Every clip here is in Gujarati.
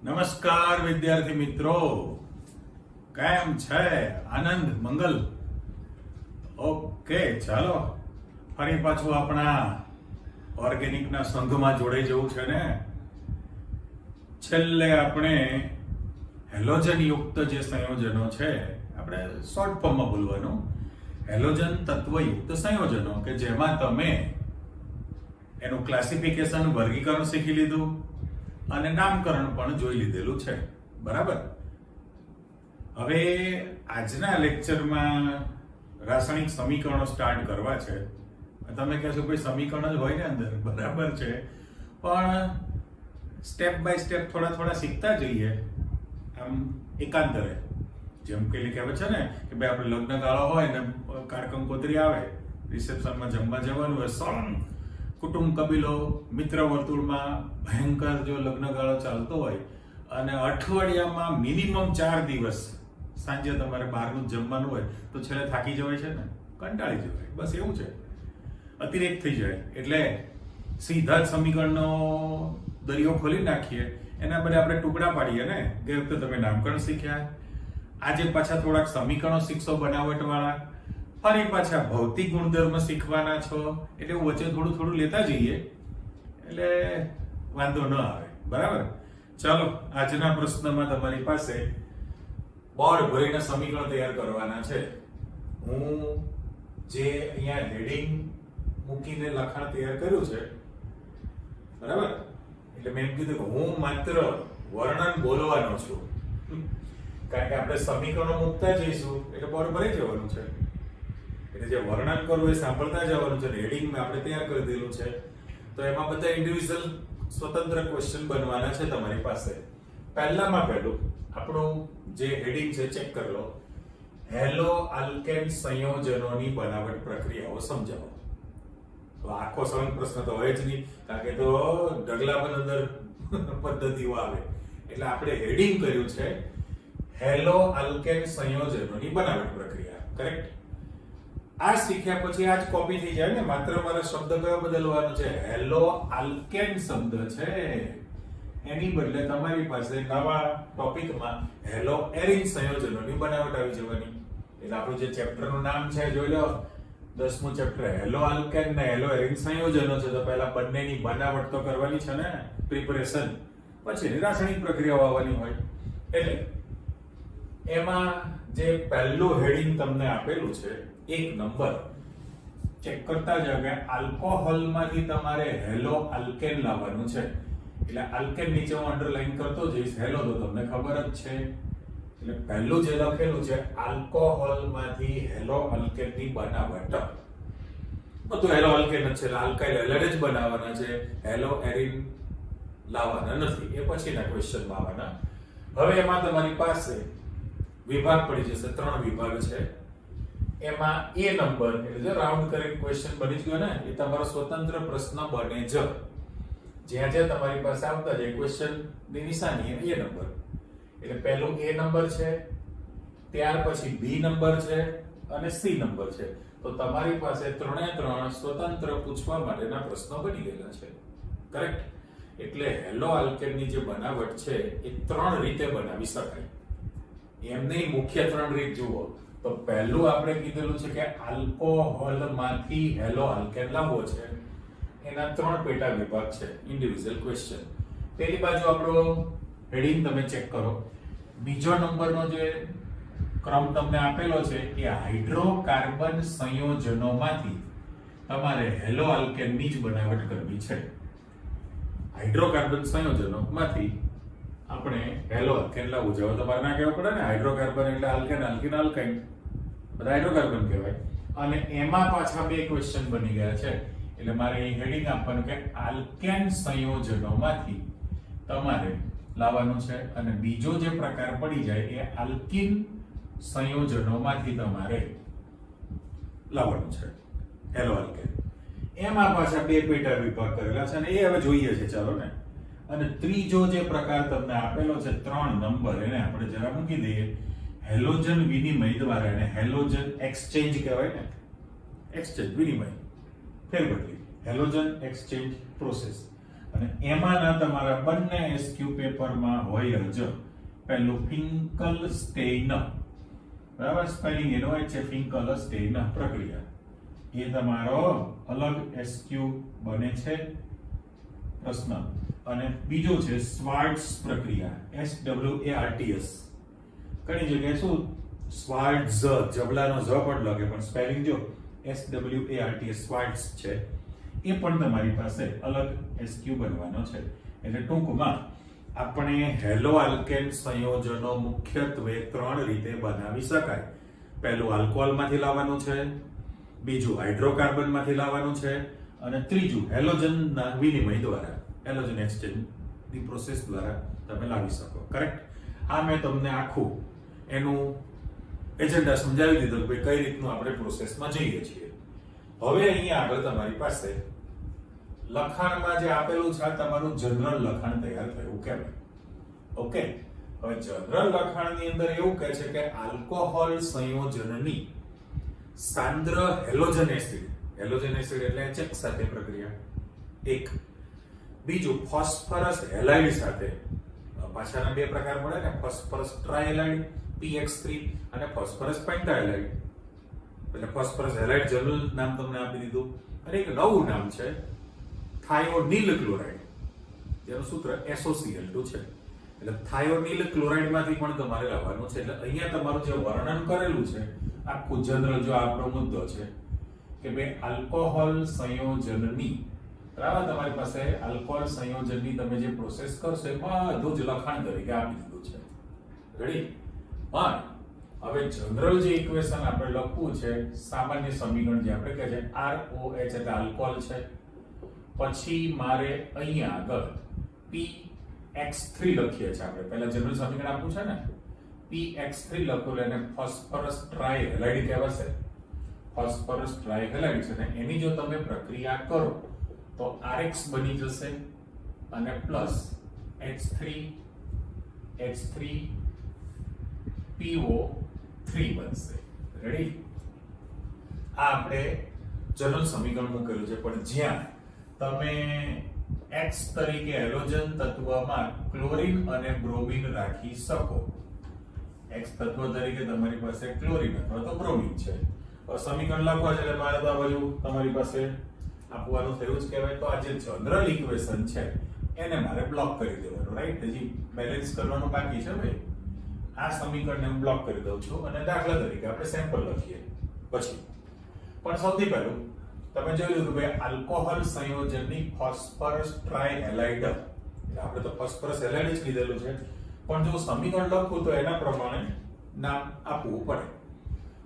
નમસ્કાર વિદ્યાર્થી મિત્રો, કેમ છે? આનંદ મંગલ? ઓકે, ચાલો ફરી પાછું આપણા ઓર્ગેનિકના સંઘમાં જોડાઈ જવું છે ને. છેલ્લે આપણે હેલોજન યુક્ત જે સંયોજનો છે, આપણે શોર્ટ ફોર્મમાં બોલવાનું, હેલોજન તત્વયુક્ત સંયોજનો કે જેમાં તમે એનું ક્લાસિફિકેશન, વર્ગીકરણ શીખી લીધું અને નામકરણ પણ જોઈ લીધેલું છે, બરાબર? હવે આજના લેક્ચરમાં રાસાયણિક સમીકરણો સ્ટાર્ટ કરવા છે. તમે કહેશો ભાઈ સમીકરણ જ હોય ને અંદર, બરાબર છે, પણ સ્ટેપ બાય સ્ટેપ થોડા શીખતા જઈએ આમ એકાંતરે. જેમ કે કહેવાય છે ને કે ભાઈ આપણે લગ્ન ગાળો હોય ને કાળ કંકોત્રી આવે, રિસેપ્શનમાં જમવા જવાનું હોય, સળંગ કુટુંબ કબીલો મિત્ર વર્તુળમાં ભયંકર જો લગ્ન ગાળો ચાલતો હોય અને અઠવાડિયામાં મિનિમમ 4 દિવસ સાંજે તમારે બહારનું જમવાનું હોય તો છેલ્લે થાકી જવાય છે ને, કંટાળી જવાય, બસ એવું છે, અતિરેક થઈ જાય. એટલે સીધા જ સમીકરણનો દરિયો ખોલી નાખીએ, એના બદલે આપણે ટુકડા પાડીએ ને. ગઈ વખતે તમે નામકરણ શીખ્યા, આજે પાછા થોડાક સમીકરણો શીખશો બનાવટવાળા, ફરી પાછા ભૌતિક ગુણધર્મ શીખવાના છો, એટલે વચ્ચે થોડું લેતા જઈએ એટલે વાંધો ન આવે, બરાબર? ચાલો, આજના પ્રશ્નમાં તમારી પાસે બોર્ડ ભરીને સમીકરણ તૈયાર કરવાના છે. હું જે અહીંયા હેડિંગ મૂકીને લખાણ તૈયાર કર્યું છે, બરાબર, એટલે મેં એમ કીધું કે હું માત્ર વર્ણન બોલવાનો છું, કારણ કે આપણે સમીકરણો મૂકતા જઈશું એટલે બોર્ડ ભરાઈ જવાનું છે. એટલે જે વર્ણન કરવું એ સાંભળતા જવાનું છે. હેડિંગ આપણે તૈયાર કરી દીધું છે, તો એમાં બધા ઇન્ડિવિડ્યુઅલ સ્વતંત્ર ક્વેશ્ચન બનવાના છે તમારી પાસે. પહેલામાં પહેલું આપણું જે હેડિંગ છે ચેક કરી લો, હેલો આલ્કેન સંયોજનોની બનાવટ પ્રક્રિયાઓ સમજાવો. તો આખો સળંગ પ્રશ્ન તો હોય જ નહીં, કારણ કે તો ઢગલાબંધ અંદર પદ્ધતિઓ આવે. એટલે આપણે હેડિંગ કર્યું છે હેલો આલ્કેન સંયોજનોની બનાવટ પ્રક્રિયા. કરેક્ટ? આ શીખ્યા પછી આ જ કોપી થઈ જાય ને, માત્ર મારા શબ્દ કયો બદલવાનો છે? હેલો આલ્કેન શબ્દ છે, એની બદલે તમારી પાસે નવા ટોપિકમાં હેલો એરિન સંયોજનોની બનાવટ આવી જવાની. એટલે આપણું જે ચેપ્ટરનું નામ છે જોઈ લો, 10મું ચેપ્ટર હેલો આલ્કેન ને હેલો એરિન સંયોજનો છે. તો પહેલા બંનેની બનાવટ તો કરવાની છે ને, પ્રિપરેશન, પછી રાસાયણિક પ્રક્રિયાઓ આવવાની હોય. એટલે એમાં જે પહેલું હેડિંગ તમને આપેલું છે 1 નંબર, ચેક કરતા જાઓ કે આલ્કોહોલમાંથી તમારે હેલો આલ્કેન લાવવાનું છે. એટલે આલ્કેન નીચે હું અંડરલાઈન કરતો જઈશ, હેલો તો તમને ખબર જ છે. એટલે પહેલું જે લખેલું છે આલ્કોહોલમાંથી હેલો આલ્કેનની બનાવટ, બધું હેલો આલ્કેન જ છે, આલ્કાઇલ હેલાઇડ જ બનાવવાના છે, હેલો એરિન લાવવાના નથી. એ પછીના ક્વેશ્ચનમાં આવવાના. હવે એમાં તમારી પાસે વિભાગ પડી જશે, 3 વિભાગ છે. એમાં એ નંબર એટલે જે રાઉન્ડ કરીને ક્વેશ્ચન બની જ ગયો ને, એ તમારો સ્વતંત્ર પ્રશ્ન બને જ. જ્યાં જ્યાં તમારી પાસે આવતા જાય ક્વેશ્ચન ની નિશાની એ નંબર. એટલે પહેલું એ નંબર છે, ત્યાર પછી બી નંબર છે અને સી નંબર છે. તો તમારી પાસે 3 સ્વતંત્ર પૂછવા માટેના પ્રશ્નો બની ગયેલા છે. કરેક્ટ? એટલે હેલો આલ્કેનની જે બનાવટ છે એ 3 રીતે બનાવી શકાય. એમની મુખ્ય 3 રીત જુઓ. તો પહેલું આપણે કીધેલું છે કે આલ્કોહોલમાંથી હેલો આલ્કેન લાવવો છે. એના 3 પેટા વિભાગ છે, ઇન્ડિવિડ્યુઅલ ક્વેશ્ચન. પેલી બાજુ આપણો હેડિંગ તમે ચેક કરો. બીજો નંબરનો જે ક્રમ તમને આપેલો છે એ હાઇડ્રોકાર્બન સંયોજનોમાંથી તમારે હેલો આલ્કેનની જ બનાવટ કરવી છે. હાઇડ્રોકાર્બન સંયોજનોમાંથી આપણે હેલો આલ્કેન લાવવું છે. તમારે ના કહેવું પડે ને, હાઇડ્રોકાર્બન એટલે આલ્કેન, આલ્કીન, આલ્કાઇન, બધા હાઇડ્રોકાર્બન કહેવાય. અને એમાં પાછા 2 ક્વેશ્ચન બની ગયા છે. એટલે મારે અહીં હેડિંગ આપવાનું કે આલ્કેન સંયોજનોમાંથી તમારે લાવવાનું છે. અને બીજો જે પ્રકાર પડી જાય એ આલ્કીન સંયોજનોમાંથી તમારે લાવવાનું છે, હેલો આલ્કેન. એમાં પાછા 2 પેટા વિભાગ કરેલા છે અને એ હવે જોઈએ છે, ચાલો ને. અને ત્રીજો જે પ્રકાર તમને આપેલો છે 3 નંબર, એને આપણે જરા મૂકી દઈએ હેલોજન વિનિમય દ્વારા. એને હેલોજન એક્સચેન્જ કહેવાય ને, એક્સચેન્જ વિનિમય, ફેરબદલી, હેલોજન એક્સચેન્જ પ્રોસેસ. અને એમાંના તમારા બંને એસક્યુ પેપરમાં હોય જ પહેલું ફિંકલસ્ટેઇન, બરાબર, સ્પેલિંગ એનો હોય છે ફિંકલસ્ટેઇન પ્રક્રિયા, એ તમારો અલગ એસક્યુ બને છે પ્રશ્ન. અને બીજો છે સ્વાર્ટ્સ પ્રક્રિયા, SWARTS. ઘણી જગ્યાએ શું સ્વાર્ટ્ઝ જબલાનો જ પણ લગે, પણ સ્પેલિંગ જો SWARTS સ્વાર્ટ્સ છે, એ પણ તમારી પાસે અલગ એસક્યુ બનવાનો છે. એટલે ટૂંકમાં આપણે હેલો આલ્કેન સંયોજનો મુખ્યત્વે 3 રીતે બનાવી શકાય. પહેલું આલ્કોહોલમાંથી લાવવાનું છે, બીજું હાઇડ્રોકાર્બનમાંથી લાવવાનું છે, અને ત્રીજું હેલોજનના વિનિમય દ્વારા, હેલોજન એક્સચેન્જ ની પ્રોસેસ દ્વારા તમે લાવી શકો. કરેક્ટ? આ મેં તમને આખું એનું એજન્ડા સમજાવી દીધું કે કઈ રીતનું આપણે પ્રોસેસમાં જઈએ છીએ. હવે અહીંયા આગળ તમારી પાસે લખાણમાં જે આપેલું છે આ તમારું જનરલ લખાણ તૈયાર થયું કહેવાય. ઓકે, હવે જનરલ લખાણની અંદર એવું કહે છે કે આલ્કોહોલ સંયોજનની સાંદ્ર હેલોજન એસિડ એટલે HX સાથે પ્રક્રિયા એક, બીજું ફોસ્ફરસ હેલાઇડ સાથે, પાછાના 2 પ્રકાર મળે ને, ફોસ્ફરસ ટ્રાયહેલાઇડ PX3 અને ફોસ્ફરસ પેન્ટાહેલાઇડ. એટલે ફોસ્ફરસ હેલાઇડ જનરલ નામ તમને આપી દીધું, અને એક નવું નામ છે થાયોનિલ ક્લોરાઇડ, જેનું સૂત્ર SOCl2 છે. એટલે થાયોનિલ ક્લોરાઇડ માંથી પણ તમારે લાવવાનું છે. એટલે અહીંયા તમારું જે વર્ણન કરેલું છે આખું જનરલ, જો આપણો મુદ્દો છે કે ભાઈ આલ્કોહોલ સંયોજનની, બરાબર, તમારી પાસે આલ્કોહોલ સંયોજનની તમે જે પ્રોસેસ કરશો એ બધું જ લખાણ તરીકે આપી દીધું છે. રેડી? પણ હવે જનરલ જે ઇક્વેશન આપણે લખવું છે, સામાન્ય સમીકરણ જે આપણે કહે છે ROH એટલે આલ્કોહોલ છે, પછી મારે અહીંયા આગળ PX3 લખીએ છીએ આપણે, પહેલા જનરલ સમીકરણ આપવું છે ને, PX3 લખો એટલે ફોસ્ફરસ ટ્રાયહેલાઇડ કહેવાશે. ફોસ્ફરસ ટ્રાયહેલાઇડ છે ને, એની જો તમે પ્રક્રિયા કરો તો RX બની જશે અને પ્લસ H3PO3 બનશે. રેડી? આ આપણે જનરલ સમીકરણ મૂકેલું છે, પણ જ્યાં તમે X તરીકે હેલોજન તત્વમાં ક્લોરીન અને બ્રોમિન રાખી શકો, X તત્વ તરીકે તમારી પાસે ક્લોરીન અથવા તો બ્રોમિન છે, સમીકરણ લખવા છે એટલે મારે તો આ બાજુ તમારી પાસે આપવાનું થયું જ કહેવાય. તો આ જે જનરલ ઇક્વેશન છે એને મારે બ્લોક કરી દેવાનું, રાઈટ? હજી બેલેન્સ કરવાનું બાકી છે ભાઈ. આ સમીકરણને હું બ્લોક કરી દઉં છું અને દાખલા તરીકે આપણે સેમ્પલ લખીએ પછી. પણ સૌથી પહેલું તમે જોયું કે ભાઈ આલ્કોહોલ સંયોજનની ફોસ્ફરસ ટ્રાયહેલાઇડ, એટલે આપણે તો ફોસ્ફરસ હેલાઇડ જ લીધેલું છે, પણ જો સમીકરણ લખું તો એના પ્રમાણે નામ આપવું પડે.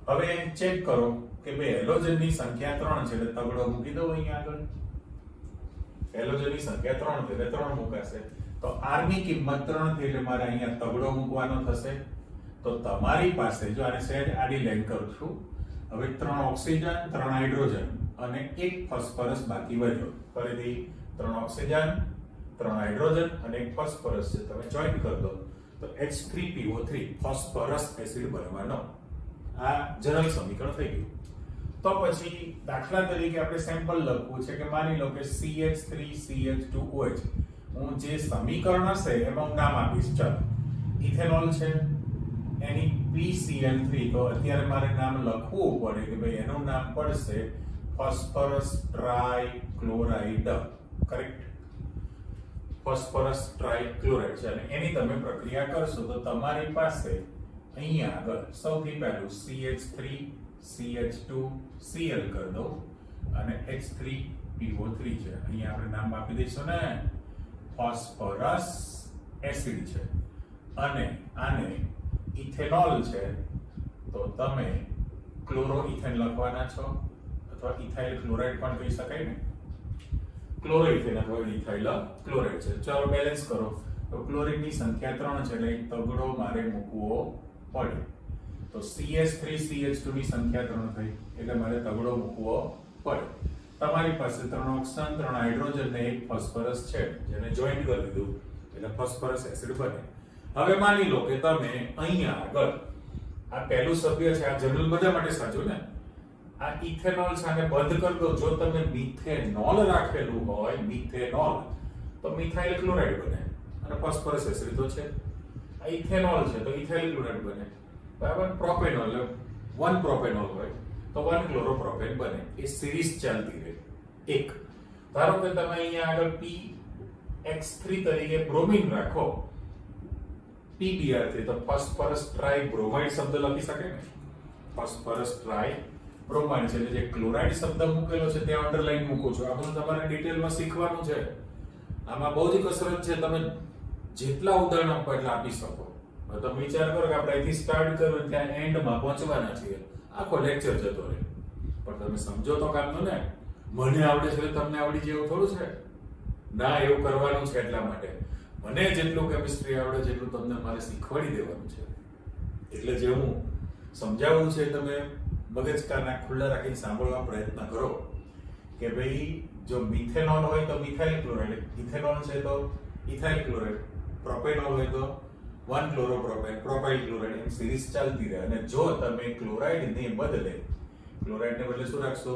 હવે ચેક કરો કે ભાઈ હેલોજનની સંખ્યા 3 છે એટલે તગડો મૂકી દો અહીંયા આગળ. હેલોજનની સંખ્યા 3 છે એટલે 3 મુકાશે. તો R ની કિંમત 3 થી એટલે મારે અહીંયા તગડો મૂકવાનો થશે. તો તમારી પાસે જો આને સેજ આડી લાઈન કરું છું, હવે 3 ઓક્સિજન, 3 હાઇડ્રોજન અને 1 ફોસ્ફરસ બાકી વધ્યો. ફરીથી 3 ઓક્સિજન, 3 હાઇડ્રોજન અને 1 ફોસ્ફરસ છે, તમે જોઈન્ટ કરી દો તો H3PO3 ફોસ્ફરસ એસિડ બનવાનો. આ જનરલ સમીકરણ થઈ ગયું. તો પછી દાખલા તરીકે આપણે સેમ્પલ લખવું છે કે માની લો કે CH3CH2OH, હું જે સમીકરણ હશે એમાં હું નામ આપીશ. ચાલો, ઇથેનોલ છે, એની PCl3, તો અત્યારે મારે નામ લખવું પડે કે ભાઈ એનું નામ પડશે ફોસ્ફરસ ટ્રાયક્લોરાઇડ. કરેક્ટ? ફોસ્ફરસ ટ્રાયક્લોરાઇડ છે અને એની તમે પ્રક્રિયા કરશો તો તમારી પાસે અહીંયા આગળ સૌથી પહેલું CH3CH2Cl કરી દો અને H3PO3 છે. અહીંયા આપણે નામ આપી દઈશું ને ફોસ્ફરસ એસિડ છે, અને આને ઇથેનોલ છે તો તમે ક્લોરોઇથેન લખવાના છો, અથવા ઇથાઇલ ક્લોરાઇડ પણ કહી શકાય ને, ક્લોરોઇથેન અથવા ઇથાઇલ ક્લોરાઇડ છે. ચાલો બેલેન્સ કરો તો ક્લોરીનની સંખ્યા 3 છે એટલે એક તગડો મારે મૂકવો પડે. તો CH3CH2 ની સંખ્યા 3 થઈ એટલે મારે તગડો મૂકવો પડે. તમારી પાસે 3 ઓક્સિજન, 3 હાઇડ્રોજન ને 1 ફોસ્ફરસ છે, જેને જોઈન્ટ કરી દીધું એટલે ફોસ્ફરસ એસિડ બને. હવે માની લો કે તમે અહીંયા આગળ આ પહેલું સભ્ય છે, આ જનરલ બધા માટે સાચું ને, આ ઇથેનોલ સાથે બંધ કરી દો. જો તમે મિથેનોલ રાખેલું હોય, મિથેનોલ, તો મિથાઇલ ક્લોરાઇડ બને અને ફોસ્ફરસ એસિડ તો છે. આ ઇથેનોલ છે તો ઇથાઇલ ક્લોરાઇડ બને, બરાબર. પ્રોપેનોલ 1 પ્રોપેનોલ હોય તો 1 ક્લોરોપ્રોપેન બને. એ સિરીઝ ચાલતી રહે. એક ધારો કે તમે અહીંયા આગળ PX3 તરીકે બ્રોમિન રાખો, PBr3 તો ફોસ્ફરસ ટ્રાઇબ્રોમાઇડ શબ્દ લખી શકે ને. ફોસ્ફરસ ટ્રાઇબ્રોમાઇડ છે, જે ક્લોરાઇડ શબ્દ મૂકેલો છે ત્યાં અંડરલાઈન મૂકો છો. આ બધું તમારે ડિટેલમાં શીખવાનું છે. આમાં બહુ જ કસરત છે. તમે જેટલા ઉદાહરણ આપો એટલા આપી શકો. તમે વિચાર કરો કે આપણે અહીંથી સ્ટાર્ટ કરો ત્યાં એન્ડમાં પહોંચવાના છીએ, આખો લેક્ચર જતો રહે. પણ તમે સમજો તો કામનું ને. મને આવડે છે તમને આવડી જેવું થોડું છે ના. એવું કરવાનું છે. એટલા માટે મને જેટલું કેમિસ્ટ્રી આવડે છે એટલું તમને મારે શીખવાડી દેવાનું છે. એટલે જે હું સમજાવું છે તમે મગજ કાના ખુલ્લા રાખીને સાંભળવા પ્રયત્ન કરો કે ભાઈ જો મિથેનોલ હોય તો મિથાઇલ ક્લોરાઇડ, ઇથેનોલ છે તો ઇથાઇલ ક્લોરાઇડ, પ્રોપેનોલ હોય તો 1 ક્લોરોપ્રોપેન, પ્રોપાઇલ ક્લોરાઇડ, એમ સિરીઝ ચાલતી રહે. અને જો તમે ક્લોરાઇડને બદલે શું રાખશો?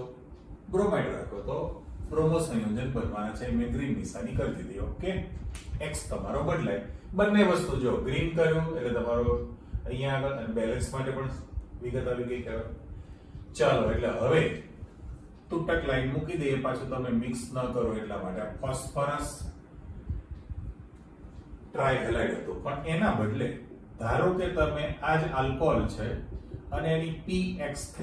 બ્રોમાઇડ રાખો તો બ્રોમો સંયોજન બનવાના છે. મેં ગ્રીન નિશાની કરી દીધી. ઓકે, X તમારો બદલાય. બંને વસ્તુ જો ગ્રીન કર્યું એટલે તમારો અહીંયા આગળ અને બેલેન્સ માટે પણ વિગત આવી ગઈ. કહેવાય ચાલો, એટલે હવે તૂટક લાઈન મૂકી દઈએ. પાછું તમે મિક્સ ન કરો એટલા માટે. ફોસ્ફરસ ટ્રાઇહેલાઇડ હતું, પણ એના બદલે ધારો કે તમે આ જ આલ્કોહોલ છે અને એની PX3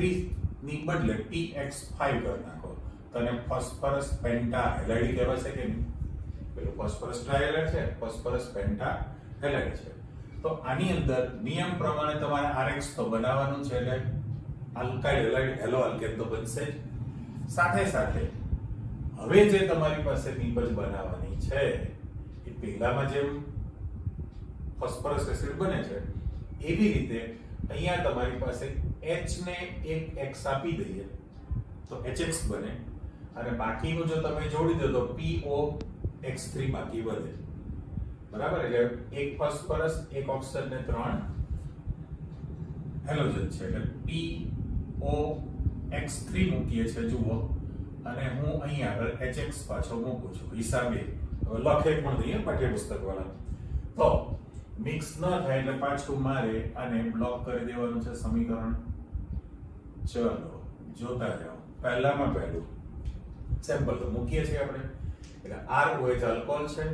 ની બદલે PX5 કરી નાખો તો એને ફોસ્ફરસ પેન્ટાહેલાઇડ કહેવાશે કે નહીં? પેલું ફોસ્ફરસ ટ્રાઇહેલાઇડ છે, ફોસ્ફરસ પેન્ટાહેલાઇડ છે. તો આની અંદર નિયમ પ્રમાણે તમારે RX તો બનાવવાનું છે, એટલે આલ્કાઇલ હેલાઇડ હેલો આલ્કેન તો બનશે જ. સાથે સાથે હવે જે તમારી પાસે નીપજ બનાવવાની છે એ પહેલામાં જેમ ફોસ્ફરસ એસિડ બને છે એવી રીતે અહીંયા તમારી પાસે H ને એક X આપી દઈએ તો HX બને, અને બાકીનું જો તમે જોડી દો તો POX3 બાકી વધે. બરાબર. એટલે એક ફોસ્ફરસ, એક ઓક્સિજન ને 3 હેલોજન છે. એટલે POX3 મૂકીએ છે જુઓ, અને હું અહીં આગળ HX પાછો મૂકું છું હિસાબે. લખે પણ દઈએ પાઠ્યપુસ્તક વાળા. તો મિક્સ ન થાય એટલે પાછું મારે આને બ્લોક કરી દેવાનું છે સમીકરણ. ચલો જોતા જાઓ. પહેલામાં પહેલું સેમ્પલ તો મૂકીએ છીએ આપણે. એટલે ROH આલ્કોહોલ છે,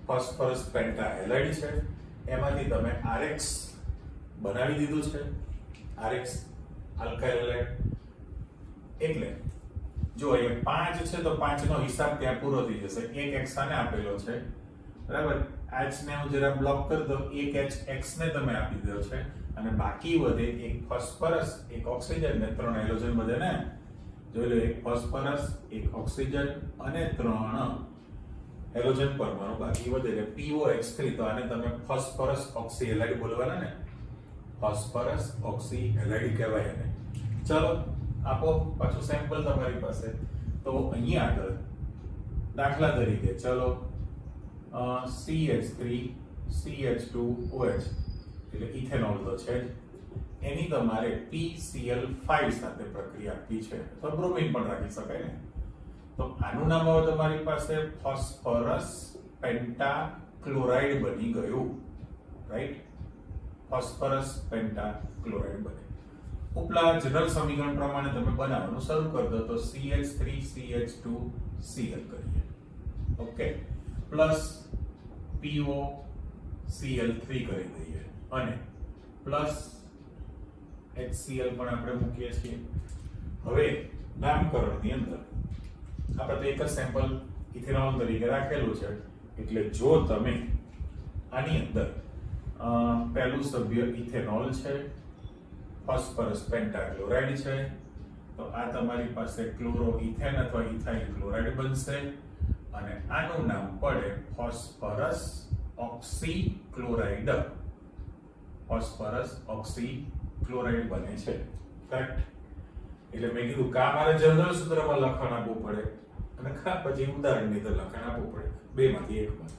ફોસ્ફરસ પેન્ટાહેલાઇડ છે, એમાંથી તમે RX બનાવી દીધું છે. RX alkyl halide. એટલે જો અહીંયા 5 છે તો 5 નો હિસાબ ત્યાં પૂરો થઈ જશે. એક X આને આપેલો છે, બરાબર. H ને હું જરા બ્લોક કરી દઉં. એક X ને તમે આપી દો છે, અને બાકી વધે એક ફોસ્ફરસ, એક ઓક્સિજન ને 3 હેલોજન વધે ને. જોઈ લો, એક ફોસ્ફરસ, એક ઓક્સિજન અને 3 હેલોજન પરમાણુ બાકી વધે એટલે POX3. તો આને તમે ફોસ્ફરસ ઓક્સીહેલાઇડ બોલવાના ને. ફોસ્ફરસ ઓક્સીહેલાઇડ કહેવાય એને. ચલો આપો પાછું સેમ્પલ તમારી પાસે. તો અહીંયા આગળ દાખલા તરીકે ચલો CH3 CH2OH એટલે ઇથેનોલ તો છે જ. એની તમારે PCl5 સાથે પ્રક્રિયા આપી છે, તો બ્રોમિન પણ રાખી શકાય ને. તો આનું નામ હવે તમારી પાસે ફોસ્ફરસ પેન્ટાક્લોરાઇડ બની ગયું, રાઈટ. ફોસ્ફરસ પેન્ટાક્લોરાઇડ બને. ઉપલા જનરલ સમીકરણ પ્રમાણે તમે બનાવવાનું શરૂ કરી દો તો CH3 CH2Cl કરીએ. ઓકે, પ્લસ POCl3 કરી દઈએ અને પ્લસ HCl પણ આપણે મૂકીએ છીએ. હવે નામકરણની અંદર આપણે તો એક જ સેમ્પલ ઇથેનોલ તરીકે રાખેલું છે. એટલે જો તમે આની અંદર પહેલું સભ્ય ઇથેનોલ છે, ફોસ્ફરસ પેન્ટાક્લોરાઇડ છે, તો આ તમારી પાસે ક્લોરોઇથેન અથવા ઇથાઇલ ક્લોરાઇડ બનશે, અને આનું નામ પડે ફોસ્ફરસ ઓક્સીક્લોરાઇડ. ફોસ્ફરસ ઓક્સીક્લોરાઇડ બને છે, કરેક્ટ. એટલે મેં કીધું કા મારે જનરલ સૂત્રમાં લખાણ આપવું પડે અને કા પછી ઉદાહરણની અંદર લખાણ આપવું પડે, બેમાંથી એકમાં.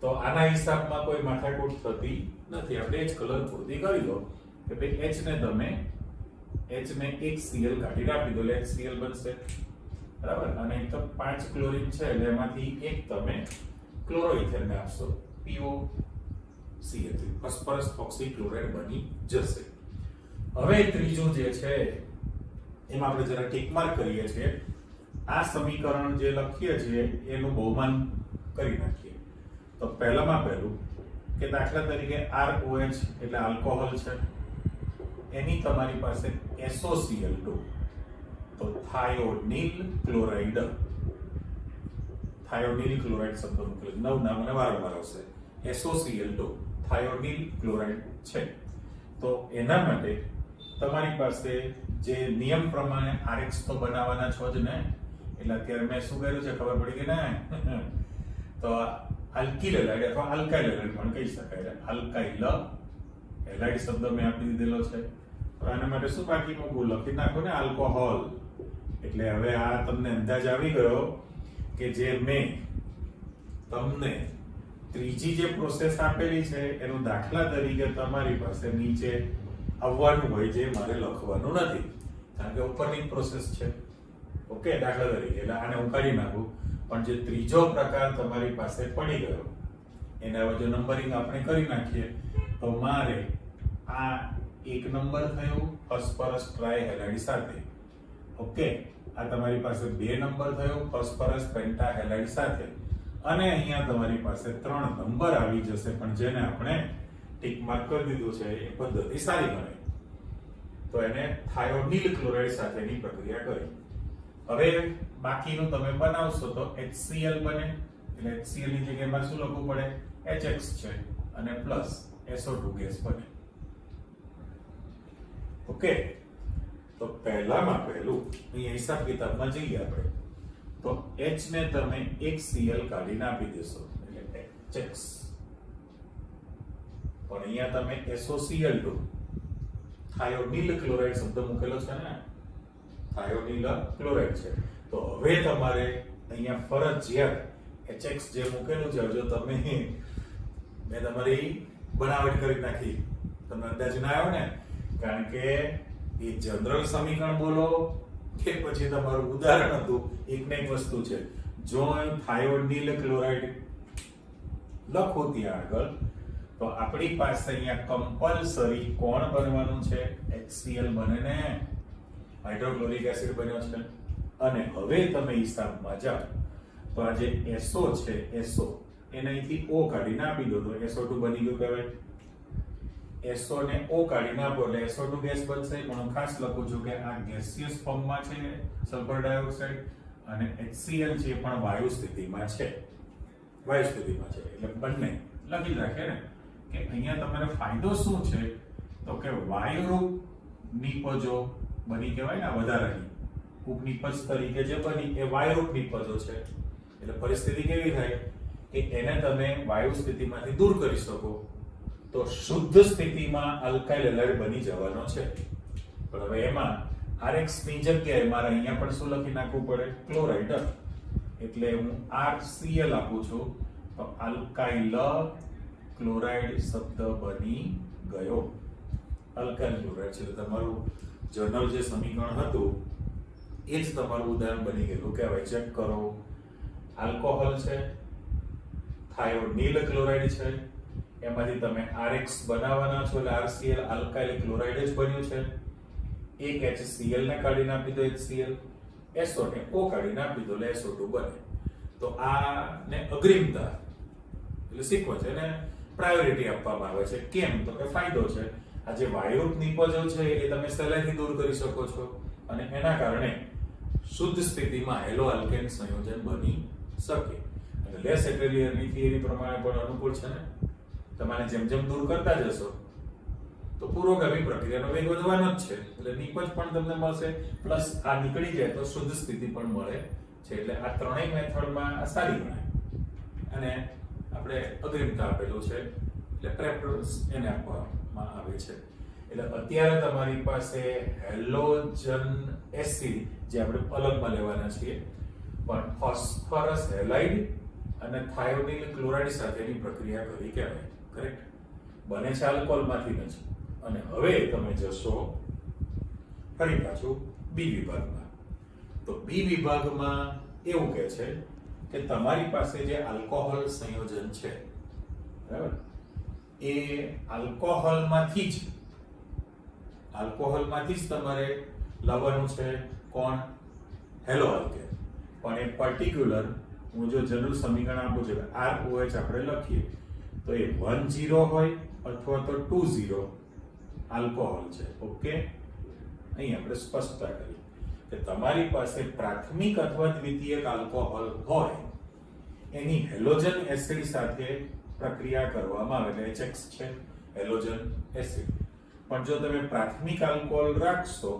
તો આના હિસાબમાં કોઈ માથાકૂટ થતી નથી. આપણે H કલર પૂરતી કરી દો કે ભાઈ H ને તમે H ને એક Cl કાઢી આપી દો એટલે HCl બનશે, બરાબર. અને તો 5 ક્લોરીન છે એટલે એમાંથી એક તમે ક્લોરોઇથેનને આપશો POCl ફોસ્ફરસ ઓક્સીક્લોરાઇડ બની જશે. હવે ત્રીજું જે છે એમાં આપણે જરા ટીક માર્ક કરીએ છીએ. આ સમીકરણ જે લખીએ છીએ એનું બહુમાન કરી નાખીએ. તો પહેલામાં પહેલું કે દાખલા તરીકે ROH એટલે આલ્કોહોલ છે, એની તમારી પાસે SOCl2 તો થાયોનિલ ક્લોરાઇડ શબ્દ મૂકેલો 9 નામ અને વારંવાર આવશે. SOCl2 થાયોનિલ ક્લોરાઇડ છે. તો એના માટે તમારી પાસે જે નિયમ પ્રમાણે RX તો બનાવવાના છો જ ને. એટલે અત્યારે મેં શું કર્યું છે ખબર પડી કે ના તો આલ્કિલ હેલાઇડ અથવા આલ્કાઇલ હેલાઇડ પણ કહી શકાય. આલ્કાઇલ હેલાઇડ શબ્દ મેં આપી દીધેલો છે. તો આના માટે શું બાકી મૂકવું, લખી નાખો ને આલ્કોહોલ. એટલે હવે આ તમને અંદાજ આવી ગયો કે જે મેં તમને ત્રીજી જે પ્રોસેસ આપેલી છે એનું દાખલા તરીકે તમારી પાસે નીચે આવવાનું હોય જે મારે લખવાનું નથી, કારણ કે ઉપરની પ્રોસેસ છે. ઓકે, દાખલા તરીકે એટલે આને હું કાઢી નાખું. પણ જે ત્રીજો પ્રકાર તમારી પાસે પડી ગયો એને હવે જો નંબરિંગ આપણે કરી નાખીએ તો મારે આ 1 નંબર થયો ફોસ્ફરસ ટ્રાયહેલાઇડ સાથે. ઓકે, આ તમારી પાસે 2 નંબર થયો ફોસ્ફરસ પેન્ટાહેલાઇડ સાથે, અને અહીંયા તમારી પાસે 3 નંબર આવી જશે પણ જેને આપણે ટિક માર્ક કરી દીધું છે એ પદ્ધતિ સારી ગણાય. તો એને થાયોનિલ ક્લોરાઇડ સાથેની પ્રક્રિયા કરી. હવે બાકીનું તમે બનાવશો તો HCl બને. એટલે HCl ની જગ્યામાં શું લખવું પડે, HX છે, અને પ્લસ SO2 ગેસ બને. ઓકે, તો પહેલામાં પહેલું અહીંયા હિસાબ કિતાબમાં જઈએ આપણે. તો H ને તમે એક Cl કાઢીને આપી દેશો એટલે HX. પણ અહીંયા તમે SOCl2 થાયોનિલ ક્લોરાઇડ શબ્દ મૂકેલો છે ને, થાયોનિલ ક્લોરાઇડ છે. તો હવે તમારે અહીંયા ફરજિયાત HX જે મૂકેલું છે, જો તમે મેં તમારી બનાવટ કરી નાખી, તમને અંદાજ ના આવ્યો ને, કારણ કે એ જનરલ સમીકરણ બોલો કે પછી તમારું ઉદાહરણ હતું, એક ને એક વસ્તુ છે. જો થાયોનિલ ક્લોરાઇડ લખો ત્યાં આગળ તો આપણી પાસે અહીંયા કમ્પલસરી કોણ બનવાનું છે, HCl બને ને, હાઇડ્રોક્લોરિક એસિડ બન્યો છે. અને હવે તમે હિસાબમાં જાઓ તો આ જે SO છે, SO એને અહીંથી O કાઢીને આપી દો તો SO2 બની ગયું કહેવાય. SO ને O કાઢીને આપો એટલે SO2 ગેસ બનશે. પણ હું ખાસ લખું છું કે આ ગેસિયસ ફોર્મમાં છે સલ્ફર ડાયોક્સાઇડ, અને HCl છે પણ વાયુ સ્થિતિમાં છે. એટલે બંને લખી રાખે ને કે અહીંયા તમારે ફાયદો શું છે તો કે વાયુરૂપ નિપજો બની કહેવાય ને, વધારાની ઉપનિપજ તરીકે જે બની એ વાયુરૂપ નિપજો છે. એટલે પરિસ્થિતિ કેવી થાય કે એને તમે વાયુ સ્થિતિમાંથી દૂર કરી શકો તો શુદ્ધ સ્થિતિમાં આલ્કાઇલ હેલાઇડ બની જવાનો છે. પણ હવે એમાં RX ની જગ્યાએ મારે અહીંયા પણ શું લખી નાખવું પડે, ક્લોરાઇડ. એટલે હું RCl આપું છું તો આલ્કાઇલ ક્લોરાઇડ શબ્દ બની ગયો. આલ્કાઇલ ક્લોરાઇડ છે. તમારું જનરલ જે સમીકરણ હતું એ જ તમારું ઉદાહરણ બની ગયેલું કહેવાય. ચેક કરો, આલ્કોહોલ છે, થાયોનિલ ક્લોરાઇડ છે, એમાંથી તમે RX બનાવવાના છો એટલે RCl આલ્કાઇલ ક્લોરાઇડ જ બન્યું છે. એક HCl ને કાઢીને આપી દો HCl, SO ને O કાઢીને આપી દો એટલે SO2 બને. તો આ ને અગ્રિમતા એટલે સિક્વન્સ, એને પ્રાયોરિટી આપવામાં આવે છે. કેમ તો કે ફાયદો છે, આ જે વાયુરૂપ નિપજો છે એ તમે સહેલાઈથી દૂર કરી શકો છો, અને એના કારણે શુદ્ધ સ્થિતિમાં હેલો આલ્કેન સંયોજન બની શકે. અને લેસ એટ્રેલિયરની થિયરી પ્રમાણે પણ અનુકૂળ છે ને. તમારે જેમ જેમ દૂર કરતા જશો તો પુરોગામી પ્રક્રિયાનો વેગ વધવાનો જ છે. એટલે નિપજ પણ તમને મળશે, પ્લસ આ નીકળી જાય તો શુદ્ધ સ્થિતિ પણ મળે છે. એટલે આ ત્રણેય મેથડમાં આ સારી ગણાય. અને આપણે અગ્રિમતા આપેલું છે એટલે પ્રેફરન્સ એને આપવામાં આવે છે. એટલે અત્યારે તમારી પાસે હેલોજન એસિડ જે આપણે અલગમાં લેવાના છીએ, પણ ફોસ્ફરસ હેલાઇડ અને થાયોનિલ ક્લોરાઇડ સાથેની પ્રક્રિયા કરી કહેવાય. કરેક્ટ બને છે આલ્કોહોલમાંથી જ. અને હવે તમે જશો ફરી પાછું બી વિભાગમાં. તો બી વિભાગમાં એવું કહે છે કે તમારી પાસે જે આલ્કોહોલ સંયોજન છે, બરાબર, એ આલ્કોહોલમાંથી જ તમારે લાવવાનું છે કોણ? Hello alkane. પણ એ પર્ટિક્યુલર હું જો જનરલ સમીકરણ આપું છું ROH આપણે લખીએ તો એ 10 હોય અથવા તો 20 આલ્કોહોલ છે. ઓકે, અહીં આપણે સ્પષ્ટતા કરી કે તમારી પાસે પ્રાથમિક અથવા દ્વિતીયક આલ્કોહોલ હોય એની હેલોજન એસિડ સાથે પ્રક્રિયા કરવામાં આવે એટલે HX છે હેલોજન એસિડ. પણ જો તમે પ્રાથમિક આલ્કોહોલ રાખશો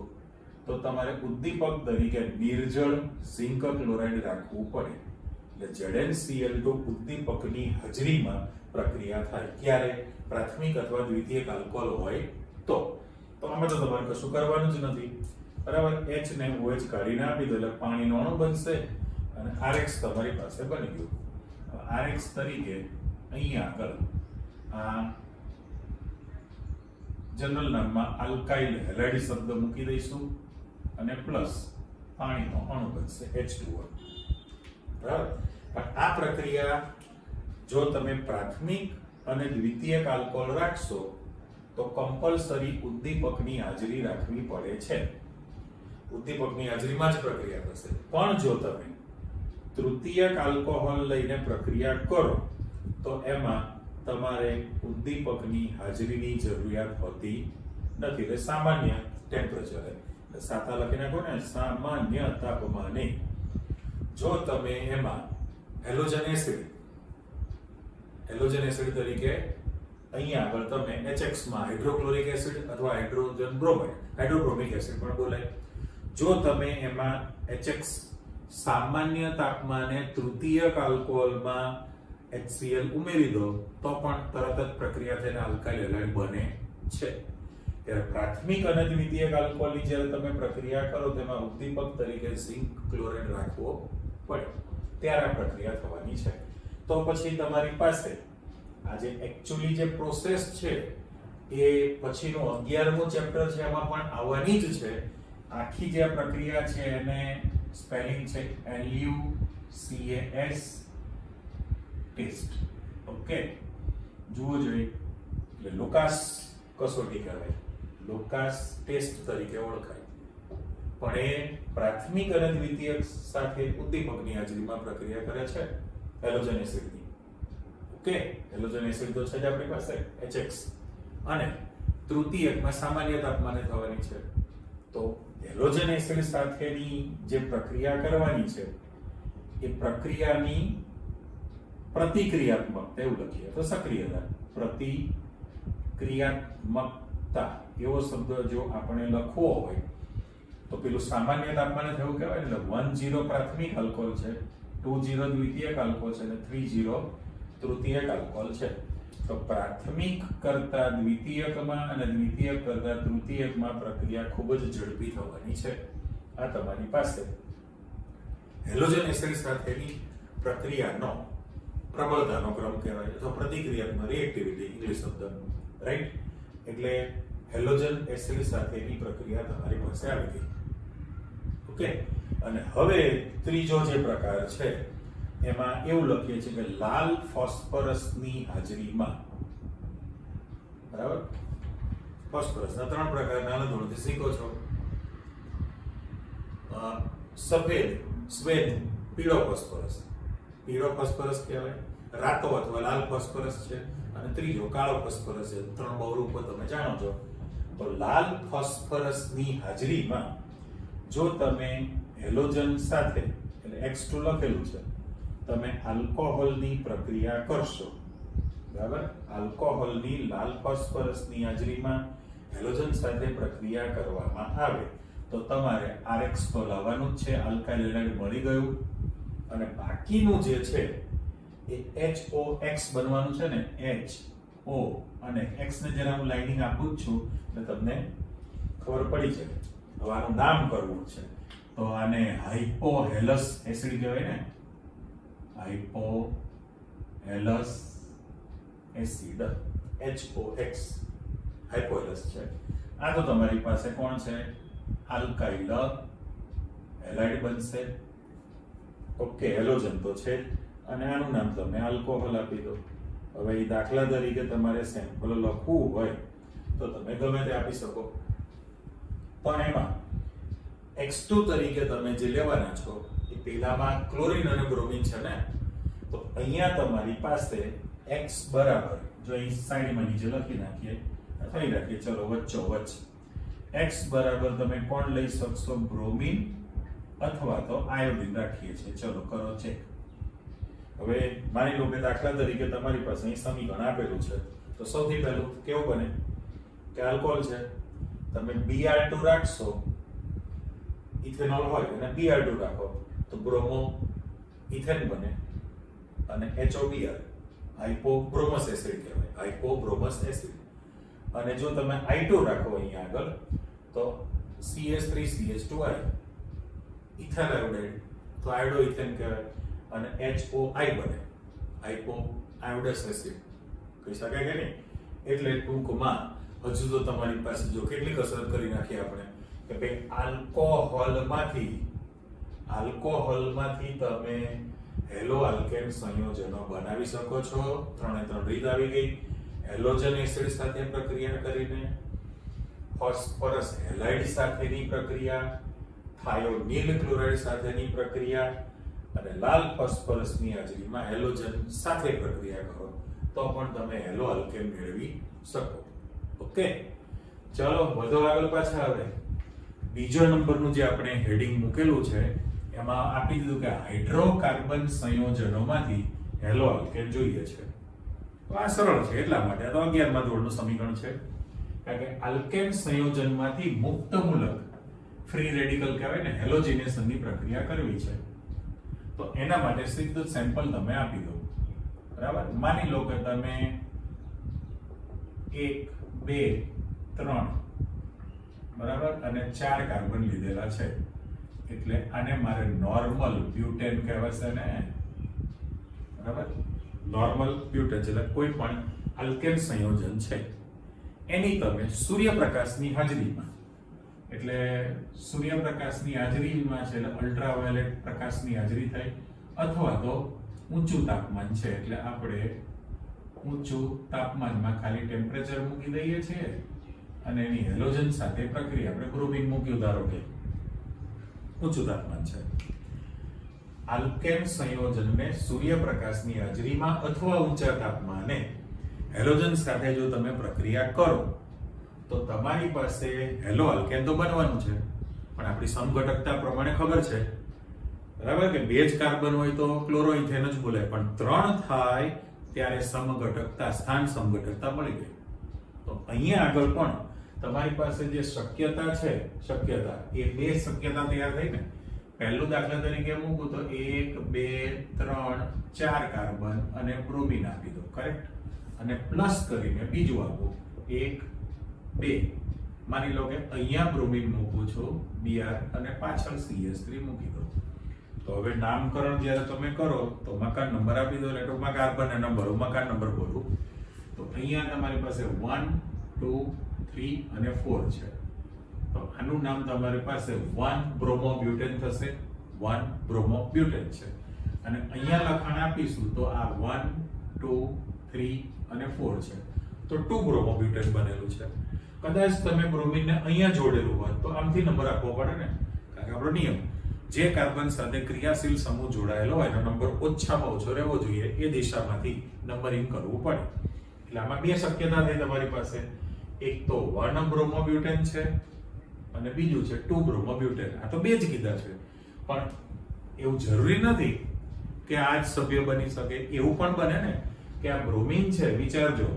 તો તમારે ઉદ્દીપક તરીકે નિર્જળ ઝિંક ક્લોરાઇડ રાખવું પડે. એટલે ZnCl2 ઉદ્દીપકની હાજરીમાં પ્રક્રિયા થાય. ક્યારે? પ્રાથમિક અથવા દ્વિતીયક આલ્કોહોલ હોય તો આમાં તો તમારે કશું કરવાનું જ નથી, બરાબર. H ને OH કાઢીને આપી દો એટલે પાણીનો અણુ બનશે અને RX તમારી પાસે બની ગયું. RX તરીકે અહીંયા આગળ આ જનરલ નામમાં આલ્કાઇલ હેલાઇડ શબ્દ મૂકી દઈશું અને પ્લસ પાણીનો અણુ બનશે H2O. બરાબર. પણ આ પ્રક્રિયા જો તમે પ્રાથમિક અને દ્વિતીયક આલ્કોહોલ રાખશો તો કમ્પલસરી ઉદ્દીપકની હાજરી રાખવી પડે છે. ઉદ્દીપકની હાજરીમાં જ પ્રક્રિયા થશે. પણ જો તમે તૃતીયક આલ્કોહોલ લઈને પ્રક્રિયા કરો તો એમાં તમારે ઉદ્દીપકની હાજરીની જરૂરિયાત હોતી નથી. એટલે સામાન્ય ટેમ્પરેચરે, સાતા લખી નાખો ને, સામાન્ય તાપમાને જો તમે એમાં હેલોજન એસિડ તરીકે અહીંયા આગળ તમે HX માં હાઇડ્રોક્લોરિક એસિડ અથવા હાઇડ્રોજન બ્રોમાઇડ, હાઇડ્રોબ્રોમિક એસિડ પણ બોલાય, જો તમે એમાં HX સામાન્ય તાપમાને તૃતીયક આલ્કોહોલમાં HCl ઉમેરી દો તો પણ તરત જ પ્રક્રિયા થઈને આલ્કાઇલ હેલાઇડ બને છે. ત્યારે પ્રાથમિક અને દ્વિતીયક આલ્કોહોલની જ્યારે તમે પ્રક્રિયા કરો તેમાં ઉદ્દીપક તરીકે ઝિંક ક્લોરાઇડ રાખવો પડે, ત્યારે આ પ્રક્રિયા થવાની છે. તો પછી તમારી પાસે આ જે એક્ચ્યુઅલી જે પ્રોસેસ છે એ પછીનું 11મું ચેપ્ટર છે એમાં પણ આવવાની જ છે. આખી જે પ્રક્રિયા છે એને સ્પેલિંગ છે LUCAS ટેસ્ટ. ઓકે, જુઓ જોઈએ. એટલે લુકાસ કસોટી કહેવાય, લુકાસ ટેસ્ટ તરીકે ઓળખાય. પણ એ પ્રાથમિક અને દ્વિતીયક સાથે ઉદ્દીપકની હાજરીમાં પ્રક્રિયા કરે છે હેલોજન એસિડની. ઓકે, હેલોજન એસિડ તો છે જ આપણી પાસે HX, અને તૃતીયકમાં સામાન્ય તાપમાને થવાની છે. તો હેલોજન એસિડ સાથેની જે પ્રક્રિયા કરવાની છે એ પ્રક્રિયાની પ્રતિક્રિયાત્મકતા એવું લખીએ તો સક્રિયતા, પ્રતિક્રિયાત્મકતા એવો શબ્દ જો આપણે લખવો હોય તો પેલું સામાન્ય તાપમાને થયું કહેવાય. એટલે 10 પ્રાથમિક આલ્કોહોલ છે, 20 દ્વિતીયક આલ્કોહોલ છે અને 30 તૃતીયક આલ્કોહોલ છે. તો પ્રાથમિક કરતા દ્વિતીયકમાં અને દ્વિતીયક કરતા તૃતીયકમાં પ્રક્રિયા ખૂબ જ ઝડપી થવાની છે. આ તમારી પાસે હેલોજન એસિડ સાથેની પ્રક્રિયાનો પ્રબળતાનો ક્રમ કહેવાય અથવા પ્રતિક્રિયાત્મક રિએક્ટિવિટી ઇંગ્લિશ શબ્દ, રાઈટ. એટલે હેલોજન એસિડ સાથેની પ્રક્રિયા તમારી પાસે આવી ગઈ. ઓકે, અને હવે ત્રીજો જે પ્રકાર છે એમાં એવું લખીએ છીએ કે લાલ ફોસ્ફરસની હાજરીમાં, બરાબર. ફોસ્ફરસના 3 પ્રકાર નાના ધોરણથી શીખો છો. સફેદ, શ્વેત, પીળો ફોસ્ફરસ. પીળો ફોસ્ફરસ કહેવાય, રાતો અથવા લાલ ફોસ્ફરસ છે, અને ત્રીજો કાળો ફોસ્ફરસ છે. 3 બહુરૂપો તમે જાણો છો. તો લાલ ફોસ્ફરસની હાજરીમાં જો તમે હેલોજન સાથે, એટલે X2 લખેલું છે, તમે આલ્કોહોલની પ્રક્રિયા કરશો, બરાબર. આલ્કોહોલની લાલ ફોસ્ફરસની હાજરીમાં હેલોજન સાથે પ્રક્રિયા કરવામાં આવે તો તમારે RX તો લાવવાનું જ છે, આલ્કાઇલ હેલાઇડ મળી ગયું, અને બાકીનું જે છે એ HOX બનવાનું છે ને, HO અને X ને જરા હું લાઇનિંગ આપું જ છું એટલે તમને ખબર પડી છે. હવે આનું નામ કરવું છે તો આને હાઇપોહેલસ એસિડ કહેવાય ને, હાઇપોહેલસ એસિડ, HOX, હાઇપોહેલસ છે. આ તો તમારી પાસે કોણ છે? આલ્કાઇલ હેલાઇડ બનશે. ઓકે, હેલોજન તો છે અને આનું નામ તમે આલ્કોહોલ આપી દો. હવે એ દાખલા તરીકે તમારે સેમ્પલ લખવું હોય તો તમે ગમે તે આપી શકો, પણ એમાં X2 તરીકે તમે જે લેવાના છો એ પેલામાં ક્લોરીન અને બ્રોમિન છે ને, તો અહીંયા તમારી પાસે X બરાબર, જો અહીં સાઈડમાં નીચે લખી નાખીએ અથવા અહીં રાખીએ, ચલો વચ્ચોવચ્ચ X બરાબર તમે કોણ લઈ શકશો? બ્રોમિન અથવા તો આયોડિન રાખીએ છીએ. ચલો કરો ચેક. હવે માની લો કે દાખલા તરીકે તમારી પાસે અહીં સમીકરણ આપેલું છે, તો સૌથી પહેલું કેવું બને કે આલ્કોહોલ છે, તમે Br2 રાખશો, ઇથેનોલ હોય અને Br2 રાખો તો બ્રોમો ઇથેન બને અને HOBr હાઇપોબ્રોમસ એસિડ કહેવાય, હાઇપોબ્રોમસ એસિડ. અને જો તમે I2 રાખો અહીંયા આગળ તો CH3CH2i ઇથાઇલ આયોડાઇડ, તો આયોડોઇથેન કહેવાય અને HOI બને, હાઇપો આયોડસ એસિડ કહી શકાય કે નહીં. એટલે ટૂંકમાં હજુ તો તમારી પાસે જો કેટલી કસરત કરી નાખી આપણે કે ભાઈ આલ્કોહોલમાંથી તમે હેલો આલ્કેન સંયોજનો બનાવી શકો છો. 3 રીત આવી ગઈ. હેલોજન એસિડ સાથે પ્રક્રિયા કરીને, ફોસ્ફરસ હેલાઇડ સાથેની પ્રક્રિયા, થાયોનિલ ક્લોરાઇડ સાથેની પ્રક્રિયા અને લાલ ફોસ્ફરસની હાજરીમાં હેલોજન સાથે પ્રક્રિયા કરો તો પણ તમે હેલો આલ્કેન મેળવી શકો. ઓકે, ચલો વધુ આગળ પાછા આવે. બીજો નંબરનું જે આપણે હેડિંગ મૂકેલું છે એમાં આપી દીધું કે હાઇડ્રોકાર્બન સંયોજનોમાંથી હેલો આલ્કેન જોઈએ છે. તો આ સરળ છે એટલા માટે, આ તો 11મા ધોરણનું સમીકરણ છે. કારણ કે આલ્કેન સંયોજનમાંથી મુક્ત મૂલક ફ્રી રેડિકલ કહેવાય ને, હેલોજિનેશનની પ્રક્રિયા કરવી છે. તો એના માટે સીધું સેમ્પલ તમે આપી દો. બરાબર, માની લો કે તમે 1 2 3 બરાબર અને 4 કાર્બન લીધેલા છે, એટલે આને મારે નોર્મલ બ્યુટેન કહેવાશે ને. બરાબર, નોર્મલ બ્યુટેન એટલે કોઈ પણ આલ્કેન સંયોજન છે એની તમે સૂર્યપ્રકાશની હાજરીમાં, એટલે સૂર્યપ્રકાશની હાજરીમાં છે એટલે અલ્ટ્રાવાયોલેટ પ્રકાશની હાજરી થાય, અથવા તો ઊંચું તાપમાન છે એટલે આપણે ઊંચું તાપમાનમાં ખાલી ટેમ્પરેચર મૂકી દઈએ છીએ અને એની હેલોજન સાથે પ્રક્રિયા, આપણે બ્રોમિન મૂક્યું ધારો કે ઊંચું તાપમાન છે. આલ્કેન સંયોજનને સૂર્યપ્રકાશની હાજરીમાં અથવા ઊંચા તાપમાને હેલોજન સાથે જો તમે પ્રક્રિયા કરો તો તમારી પાસે હેલો આલ્કેન તો બનવાનું છે, પણ આપણી સમઘટકતા પ્રમાણે ખબર છે બરાબર કે 2 જ કાર્બન હોય તો ક્લોરોઇથેન જ બોલે, પણ 3 થાય ત્યારે સમઘટકતા, સ્થાન સમઘટકતા મળી ગઈ. તો અહીંયા આગળ પણ તમારી પાસે જે શક્યતા છે, શક્યતા એ 2 શક્યતા તૈયાર થઈ ને. પહેલું દાખલા તરીકે મૂકું તો 1 2 3 4 કાર્બન અને બ્રોમિન આપી દો, કરેક્ટ, અને પ્લસ કરીને બીજું આપો 1 2. માની લો કે અહીંયા બ્રોમિન મૂકું છું Br અને પાછળ CH3 મૂકી દો. તો હવે નામકરણ જ્યારે તમે કરો તો મકાન નંબર આપી દો, એટલે ટૂંકમાં કાર્બન નંબર, મકાન નંબર બોલું તો અહીંયા તમારી પાસે 1 2 3 અને 4 છે. તો આનું નામ તમારી પાસે 1 બ્રોમોબ્યુટેન થશે, 1 બ્રોમોબ્યુટેન છે. અને અહીંયા લખાણ આપીશું તો આ 1 2 3 અને 4 છે, તો 2 બ્રોમોબ્યુટેન બનેલું છે. કદાચ તમે બ્રોમિનને અહીંયા જોડેલું હોય તો આમથી નંબર આપવો પડે ને, કારણ કે આપણો નિયમ જે કાર્બન સાથે ક્રિયાશીલ સમૂહ જોડાયેલો હોય એનો નંબર ઓછામાં ઓછો રહેવો જોઈએ, એ દિશામાંથી નંબરિંગ કરવું પડે. એટલે આમાં 2 શક્યતા થઈ તમારી પાસે, એક તો 1 બ્રોમોબ્યુટેન છે અને બીજું છે 2 બ્રોમોબ્યુટેન. આ તો 2 જ કીધા છે, પણ એવું જરૂરી નથી કે આ જ સભ્ય બની શકે. એવું પણ બને ને કે આ બ્રોમિન છે, વિચારજો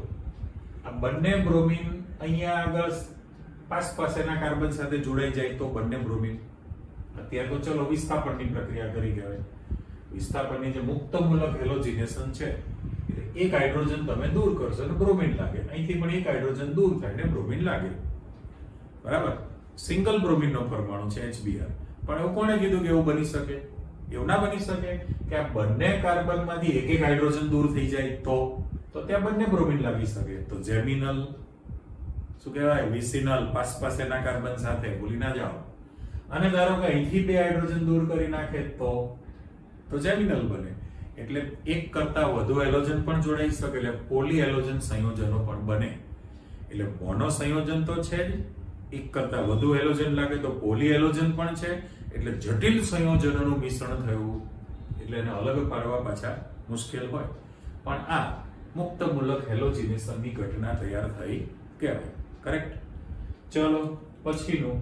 આ બંને બ્રોમિન અહીંયા આગળ પાસેના કાર્બન સાથે જોડાઈ જાય તો બંને બ્રોમિન. અત્યારે તો ચલો વિસ્થાપનની પ્રક્રિયા કરી કહેવાય, વિસ્થાપનની જે મુક્ત મૂલક હેલોજિનેશન છે, એક હાઇડ્રોજન તમે દૂર કરશો એટલે બ્રોમિન લાગે, અહીંથી પણ એક હાઇડ્રોજન દૂર થાય ને બ્રોમિન લાગે. બરાબર, સિંગલ બ્રોમિનનો પરમાણુ છે HBr. પણ એવું કોણે કીધું કે એવું બની શકે? એવું ના બની શકે કે આ બંને કાર્બનમાંથી એક હાઇડ્રોજન દૂર થઈ જાય તો ત્યાં બંને બ્રોમિન લાગી શકે. તો જેમિનલ શું કહેવાય, વિસિનલ, પાસેના કાર્બન સાથે ભૂલી ના જાઓ. અને ધારો કે અહીંથી 2 હાઇડ્રોજન દૂર કરી નાખે તો તો જેમિનલ બને. એટલે એક કરતા વધુ હેલોજન પણ જોડાઈ શકે, એટલે પોલી હેલોજન સંયોજનો પણ બને. એટલે મોનો સંયોજન તો છે જ, એક કરતા વધુ હેલોજન લાગે તો પોલી હેલોજન પણ છે. એટલે જટિલ સંયોજનોનું મિશ્રણ થયું એટલે એને અલગ પાડવા પાછા મુશ્કેલ હોય. પણ આ મુક્ત મૂલક હેલોજિનેશનની ઘટના તૈયાર થઈ કહેવાય. કરેક્ટ. ચલો પછીનું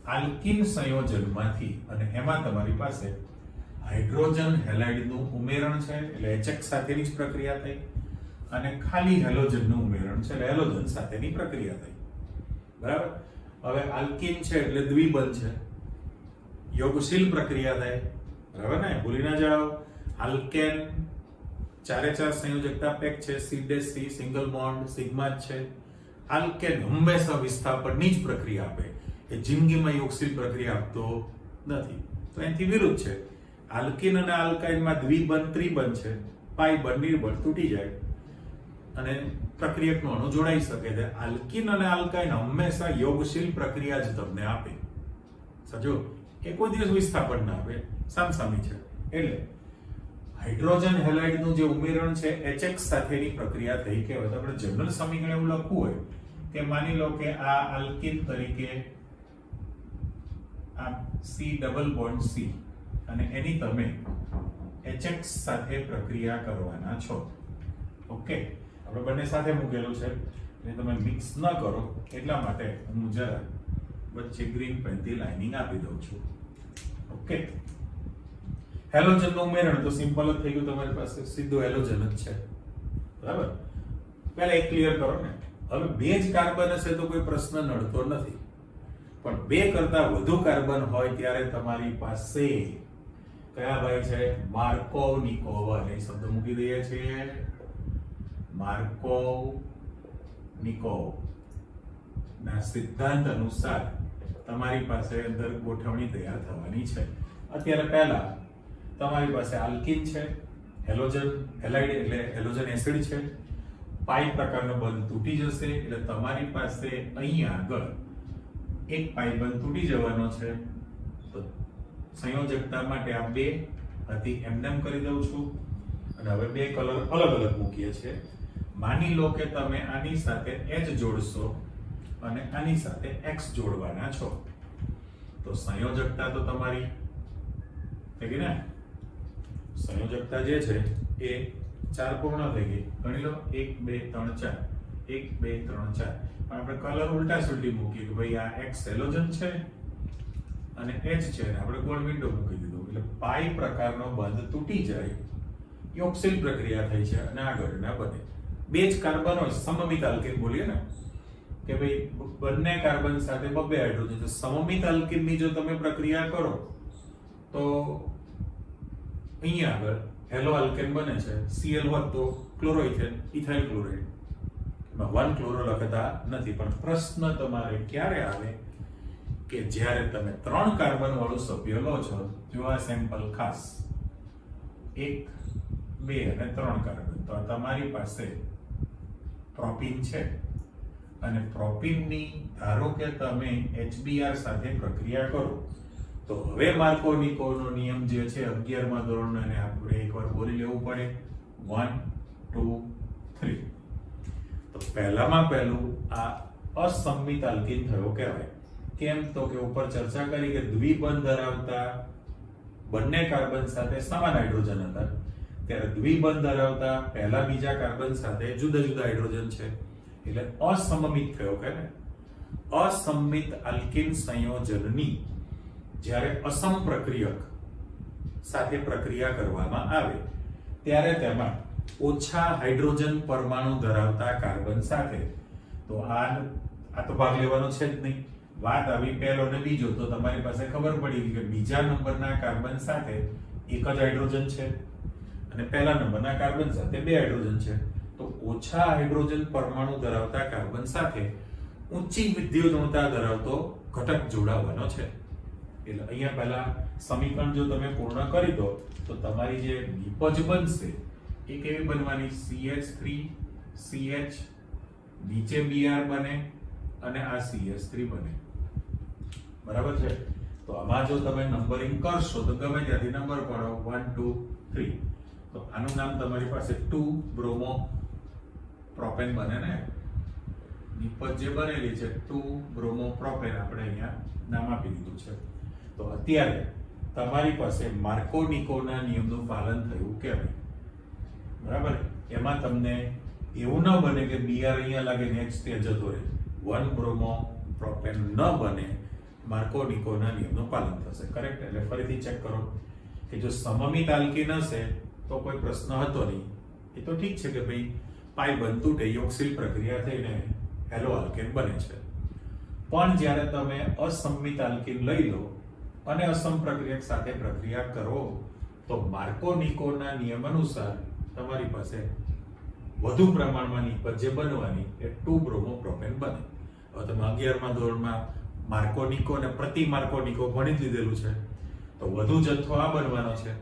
આલ્કીન સંયોજનમાંથી, અને એમાં તમારી પાસે હાઇડ્રોજન હેલાઇડનું ઉમેરણ છે એટલે HX સાથેની જ પ્રક્રિયા થઈ, અને ખાલી હેલોજનનું ઉમેરણ છે એટલે હેલોજન સાથેની પ્રક્રિયા થઈ. બરાબર. હવે આલ્કીન છે એટલે દ્વિબંધ છે, યોગશીલ પ્રક્રિયા થાય. બરાબર ને, ભૂલી ના જાઓ. આલ્કેન ચારે ચાર સંયોજકતા પેક છે, C' સિંગલ બોન્ડ સિગ્મા જ છે. આલ્કેન હંમેશા વિસ્થાપનની જ પ્રક્રિયા આપે, એ જિંદગીમાં યોગશીલ પ્રક્રિયા આપતો નથી. તો એનાથી વિરુદ્ધ છે. આલ્કીન અને આલ્કાઇનમાં દ્વિબંધ ત્રિબંધ છે, પાઈ બંધ નિર્બંધ તૂટી જાય અને પ્રક્રિયકનો અણુ જોડાઈ શકે છે. આલ્કીન અને આલ્કાઇન હંમેશા યોગશીલ પ્રક્રિયા જ તમને આપે. સમજો, એ કોઈ દિવસ વિસ્થાપન ના આપે, સામસામી છે. એટલે હાઇડ્રોજન હેલાઇડનું જે ઉમેરણ છે HX સાથેની પ્રક્રિયા થઈ કહેવાય. તો આપણે જનરલ સમીકરણ એવું લખવું હોય કે માની લો કે આ આલ્કીન તરીકે આ C ડબલ બોન્ડ C, અને એની તમે HX સાથે પ્રક્રિયા કરવાના છો. ઓકે, આપણે બંને સાથે મૂકેલું છે એટલે તમે મિક્સ ન કરો એટલા માટે હું જરા વચ્ચે ગ્રીન પેનથી લાઇનિંગ આપી દઉં છું. ઓકે, હેલોજનનું ઉમેરણ તો સિમ્પલ જ થઈ ગયું, તમારી પાસે સીધું હેલોજન જ છે. બરાબર. પહેલા એક ક્લિયર કરો ને. હવે બે જ કાર્બન હશે તો કોઈ પ્રશ્ન નડતો નથી, પણ બે કરતા વધુ કાર્બન હોય ત્યારે તમારી પાસે કયા ભાઈ છે? માર્કોવ નિકોવ. એ શબ્દ મૂકી દઈએ છીએ, માર્કોવ નિકોવ ના સિદ્ધાંત અનુસાર તમારી પાસે અંદર ગોઠવણી તૈયાર થવાની છે. અત્યારે પહેલા તમારી પાસે આલ્કીન છે, હેલોજન હેલાઇડ એટલે હેલોજન એસિડ છે, પાઈ પ્રકારનો બંધ તૂટી જશે એટલે તમારી પાસે અહીંયા આગળ એક પાઈ બંધ તૂટી જવાનો છે. તો સંયોજકતા માટે આ બે હતી એમનેમ કરી દઉં છું, અને હવે બે કલર અલગ અલગ મૂકીએ છીએ. માની લો કે તમે આની સાથે H જોડશો અને આની સાથે X જોડવાના છો, તો સંયોજકતા તો તમારી થઈ ગઈ ને. સંયોજકતા જે છે એ 4 પૂર્ણ થઈ ગઈ. ગણી લો 1 2 3 4, 1 2 3 4. પણ આપણે કલર ઉલટા સુલટી મૂકી કે ભાઈ આ X હેલોજન છે અને H છે, ને આપણે ગોળ વિન્ડો મૂકી દીધું એટલે પાઈ પ્રકારનો બંધ તૂટી જાય, યોગશીલ પ્રક્રિયા થઈ છે અને આગળ ના બને. બે જ કાર્બન હોય, સમમિત આલ્કીન બોલીએ ને કે ભાઈ બંને કાર્બન સાથે બબ્બે હાઇડ્રોજન છે. સમમિત આલ્કીનની જો તમે પ્રક્રિયા કરો તો અહીંયા આગળ હેલો આલ્કેન બને છે, Cl હોત તો ક્લોરોઇથેન, ઇથાઇલ ક્લોરાઇડ. એમાં 1 ક્લોરો લખતા નથી. પણ પ્રશ્ન તમારે ક્યારે આવે કે જ્યારે તમે 3 કાર્બન વાળું સભ્ય લો છો. જો આ સેમ્પલ ખાસ 1 2 અને 3 કાર્બન, તો તમારી પાસે પ્રોપીન છે અને પ્રોપીનની ધારો કે તમે HBr સાથે પ્રક્રિયા કરો તો હવે માર્કોવ-નિકોવનો નિયમ જે છે 11મા ધોરણનો, એને આપણે એકવાર બોલી લેવું પડે. 1 2 3. તો પહેલામાં પહેલું આ અસંમિત આલ્કીન થયો કહેવાય. કેમ? તો કે ઉપર ચર્ચા કરી કે દ્વિબંધ ધરાવતા બંને કાર્બન સાથે સમાન હાઇડ્રોજન હતા, ત્યારે દ્વિબંધ ધરાવતા પહેલા બીજા કાર્બન સાથે જુદા જુદા હાઇડ્રોજન છે એટલે અસમમિત થયો કે ને. અસંમિત આલ્કીન સંયોજનની જ્યારે અસમ પ્રક્રિયક સાથે પ્રક્રિયા કરવામાં આવે ત્યારે તેમાં ઓછા હાઇડ્રોજન પરમાણુ ધરાવતા કાર્બન સાથે, તો આ તો ભાગ લેવાનો છે જ નહીં. વાત આવી પહેલો ને બીજો, તો તમારી પાસે ખબર પડી કે બીજા નંબરના કાર્બન સાથે એક જ હાઇડ્રોજન છે અને પહેલા નંબરના કાર્બન સાથે 2 હાઇડ્રોજન છે. તો ઓછા હાઇડ્રોજન પરમાણુ ધરાવતા કાર્બન સાથે ઊંચી વિદ્યુતઋણતા ધરાવતો ઘટક જોડાવાનો છે. એટલે અહીંયા પહેલા સમીકરણ જો તમે પૂર્ણ કરી દો તો તમારી જે નિપજ બનશે એ કેવી બનવાની? CH3 CH, નીચે Br બને અને આ CH3 બને. બરાબર છે. તો આમાં જો તમે નંબરિંગ કરશો તો ગમે ત્યાંથી નંબર પાડો 1 2 3 તો આનું નામ તમારી પાસે 2 બ્રોમો પ્રોપેન બને ને નિપજ જે બનેલી છે 2 બ્રોમો પ્રોપેન આપણે અહીંયા નામ આપી દીધું છે તો અત્યારે તમારી પાસે માર્કોનિકોના નિયમનું પાલન થયું કેવાય બરાબર એમાં તમને એવું ન બને કે Br અહીંયા લાગે નેક્સ્ટ સ્ટેજ જતો રહે 1 બ્રોમો પ્રોપેન ન બને માર્કોનિકોના નિયમનું પાલન થશે કરેક્ટ એટલે ફરીથી ચેક કરો કે જો સમમિત આલ્કીન હશે તો કોઈ પ્રશ્ન હતો નહીં એ તો ઠીક છે કે ભાઈ પાઈ બંધ તૂટે યોગશીલ પ્રક્રિયા થઈને હેલો આલ્કેન બને છે પણ જ્યારે તમે અસમમિત આલ્કીન લઈ લો અને અસમ પ્રક્રિયક સાથે પ્રક્રિયા કરો તો માર્કોનિકોના નિયમ અનુસાર તમારી પાસે વધુ પ્રમાણમાં નિપજ જે બનવાની એ 2 બ્રોમો પ્રોપેન બને હવે તમે 11મા ધોરણમાં માર્કોનિકો અને પ્રતિ માર્કોનિકો ભણી લીધેલું છે તો વધુ જથ્થો આ બનવાનો છે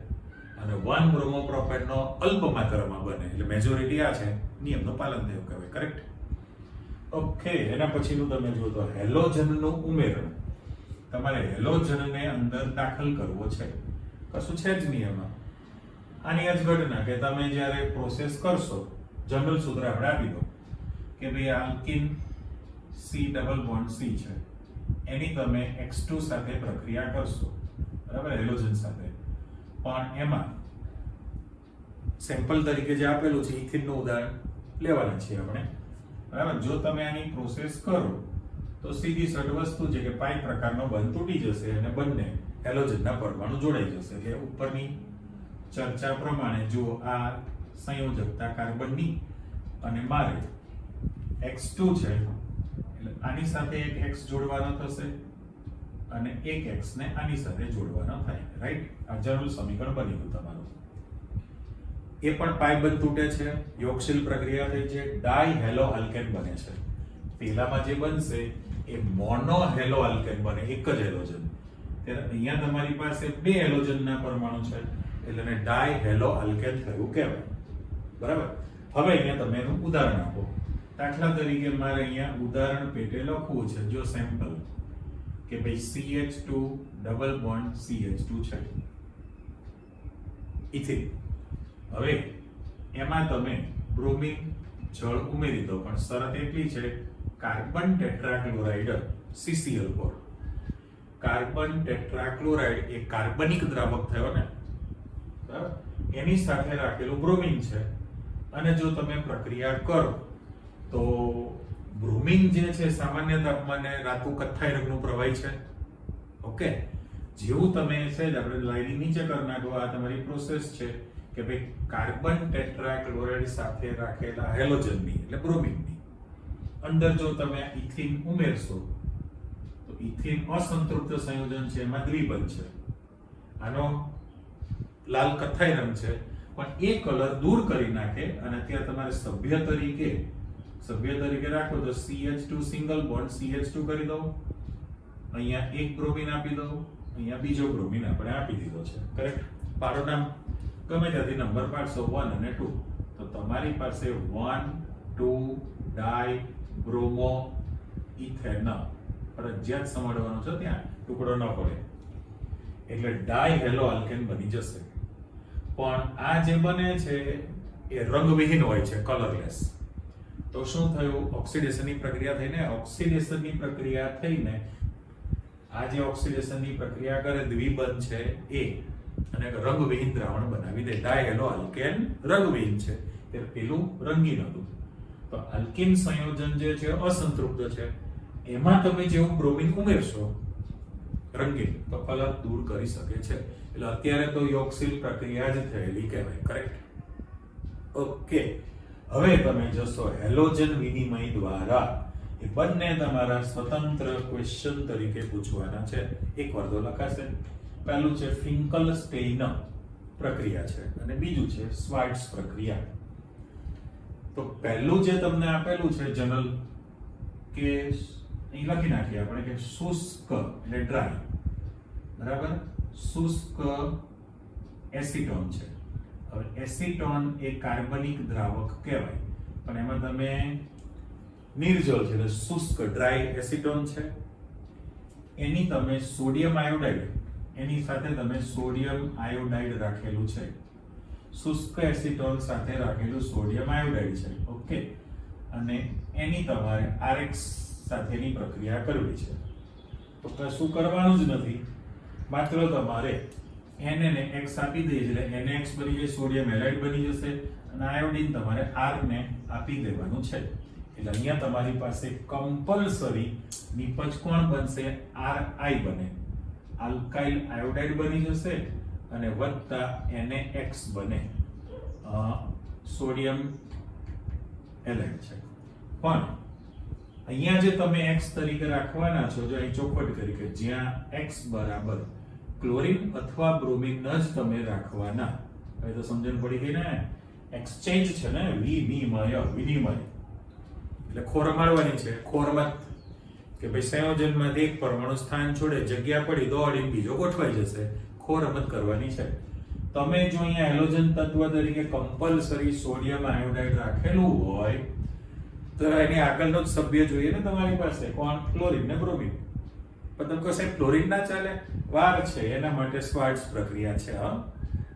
અને 1 બ્રોમો પ્રોપેનનો અલ્પ માત્રામાં બને એટલે મેજોરિટી આ છે નિયમનું પાલન થયું કહેવાય કરેક્ટ ઓકે એના પછીનું તમે જુઓ તો હેલોજનનું ઉમેરણ તમારે હેલોજનને અંદર દાખલ કરવો છે કશું છે જ નહીં એમાં આની જ ઘટના કે તમે જ્યારે પ્રોસેસ કરશો જનરલ સૂત્ર આપણે આપી દો કે ભાઈ alkene C double bond C છે એની તમે X2 સાથે પ્રક્રિયા કરશો બરાબર હેલોજન સાથે પણ એમાં સેમ્પલ તરીકે જે આપેલું છે ઇથિનનું ઉદાહરણ લેવાનું છે આપણે બરાબર જો તમે આની પ્રોસેસ કરો તો સીધી સટ વસ્તુ છે કે પાઈ પ્રકારનો બંધ તૂટી જશે અને બંને હેલોજનના પરમાણુ જોડાઈ જશે એટલે ઉપરની ચર્ચા પ્રમાણે જો આ સંયોજકતા કાર્બનની અને મારે X2 છે એટલે આની સાથે એક X જોડવાનો થશે અને એક X ને આની સાથે જોડવાનો થાય રાઈટ આ જનરલ સમીકરણ બની ગયું તમારું એ પણ પાઈ બંધ તૂટે છે યોગશીલ પ્રક્રિયા થઈ છે ડાઈ હેલો આલ્કેન બને છે પહેલામાં જે બનશે એ મોનો હેલો આલ્કેન બને એક જ હેલોજન ત્યારે અહીંયા તમારી પાસે બે હેલોજનના પરમાણુ છે એટલે એને ડાઈ હેલો આલ્કેન થયું કહેવાય બરાબર હવે અહીંયા તમે એનું ઉદાહરણ આપો દાખલા તરીકે મારે અહીંયા ઉદાહરણ પેટે લખવું છે જો સેમ્પલ કે ભાઈ CH2 ડબલ બોન્ડ CH2 છે ઇથિન હવે એમાં તમે બ્રોમિન જળ ઉમેરી દો પણ શરત એટલી છે carbon tetrachloride CCl4 carbon tetrachloride એ કાર્બનિક દ્રાવક થયો ને બરાબર એની સાથે રાખેલું બ્રોમિન છે અને જો તમે પ્રક્રિયા કરો તો બ્રોમિન જે છે સામાન્ય તાપમાને રાતું કથ્થાઈ રંગનું પ્રવાહી છે ઓકે જેવું તમે છે આપણે લાઈનિંગ નીચે કરી નાખો આ તમારી પ્રોસેસ છે કે ભાઈ કાર્બન ટેટ્રાક્લોરાઇડ સાથે રાખેલા હેલોજનની એટલે બ્રોમિનની અંદર જો તમે ઇથિન ઉમેરશો તો ઇથિન અસંતૃપ્ત સંયોજન છે એમાં દ્વિબંધ છે આનો લાલ કથ્થાઈ રંગ છે પણ એ કલર દૂર કરી નાખે અને ત્યાં તમારે સભ્ય તરીકે રાખો તો CH2 સિંગલ બોન્ડ CH2 કરી દો અહીંયા એક બ્રોમિન આપી દો અહીંયા બીજો બ્રોમિન આપણે આપી દીધો છે કરેક્ટ પારો નામ ગમે ત્યાંથી નંબર પાડશો 1 અને 2 તો તમારી પાસે 1 2 ડાઈ બ્રોમો ઇથેન ફરજિયાત સમાડવાનો છે ત્યાં ટુકડો ન પડે એટલે ડાઈ હેલો આલ્કેન બની જશે પણ આ જે બને છે એ રંગવિહીન હોય છે કલરલેસ તો શું થયું ઓક્સિડેશનની પ્રક્રિયા થઈને આ જે ઓક્સિડેશનની પ્રક્રિયા કરે દ્વિબંધ છે એ અને રંગવિહીન દ્રાવણ બનાવી દે ડાઈ હેલો આલ્કેન રંગવિહીન છે એટલે પેલું રંગીન હતું તો આલ્કીન સંયોજન જે છે અસંતૃપ્ત છે એમાં તમે જેવું બ્રોમિન ઉમેરશો રંગીન તો કલર દૂર કરી શકે છે એટલે અત્યારે તો યોગશીલ પ્રક્રિયા જ થયેલી કહેવાય કરેક્ટ ઓકે હવે તમે જશો હેલોજન વિનિમય દ્વારા એ બંને તમારા સ્વતંત્ર ક્વેશ્ચન તરીકે પૂછવાના છે એક વાર તો લખાશે પહેલું છે ફિંકલ-સ્ટેઇન પ્રક્રિયા છે અને બીજું છે સ્વાર્ટ્ઝ પ્રક્રિયા તો પહેલું જે તમને આપેલું છે જનરલ કે અહીં લખી નાખીએ આપણે કે શુષ્ક એટલે ડ્રાય બરાબર શુષ્ક એસિટોન છે હવે એસિટોન એ કાર્બનિક દ્રાવક કહેવાય પણ એમાં તમે નિર્જળ છે એટલે શુષ્ક ડ્રાય એસિટોન છે એની તમે સોડિયમ આયોડાઇડ, એની સાથે તમે સોડિયમ આયોડાઇડ રાખેલું છે, શુષ્ક એસિટોન સાથે રાખેલું સોડિયમ આયોડાઇડ છે. ઓકે, અને એની તમારે RX સાથેની પ્રક્રિયા કરવી છે. તો કશું કરવાનું જ નથી, માત્ર તમારે Na ને X આપી દઈએ એટલે NaX બની જશે, સોડિયમ હેલાઇડ બની જશે, અને આયોડિન તમારે R ને આપી દેવાનું છે. એટલે અહીંયા તમારી પાસે કમ્પલસરી નિપજ કોણ બનશે? Ri બને, આલ્કાઇલ આયોડાઇડ બની જશે, અને વત્તા NaX બને, સોડિયમ હેલાઇડ છે. પણ અહીંયા જે તમે X તરીકે રાખવાના છો, જો અહીં ચોખવટ કરી કે જ્યાં X બરાબર ક્લોરીન અથવા બ્રોમિન જ તમે રાખવાના. હવે તો સમજણ પડી ગઈ ને, એક્સચેન્જ છે ને, વિનિમય, એટલે ખોર મારવાની છે. ખોરમાં કે ભાઈ સંયોજનમાં એક પરમાણુ સ્થાન છોડે, જગ્યા પડી, દોડીને બીજો ગોઠવાઈ જશે. ખોર રમત કરવાની છે. તમે જો અહીંયા હેલોજન તત્વ તરીકે કમ્પલસરી સોડિયમ આયોડાઇડ રાખેલું હોય તો એની આગળનો જ સભ્ય જોઈએ ને તમારી પાસે, કોણ? ક્લોરીન ને બ્રોમિન. પણ તમે કહો સાહેબ ક્લોરીન ના ચાલે, વાર છે, એના માટે સ્વાર્ટ્ઝ પ્રક્રિયા છે.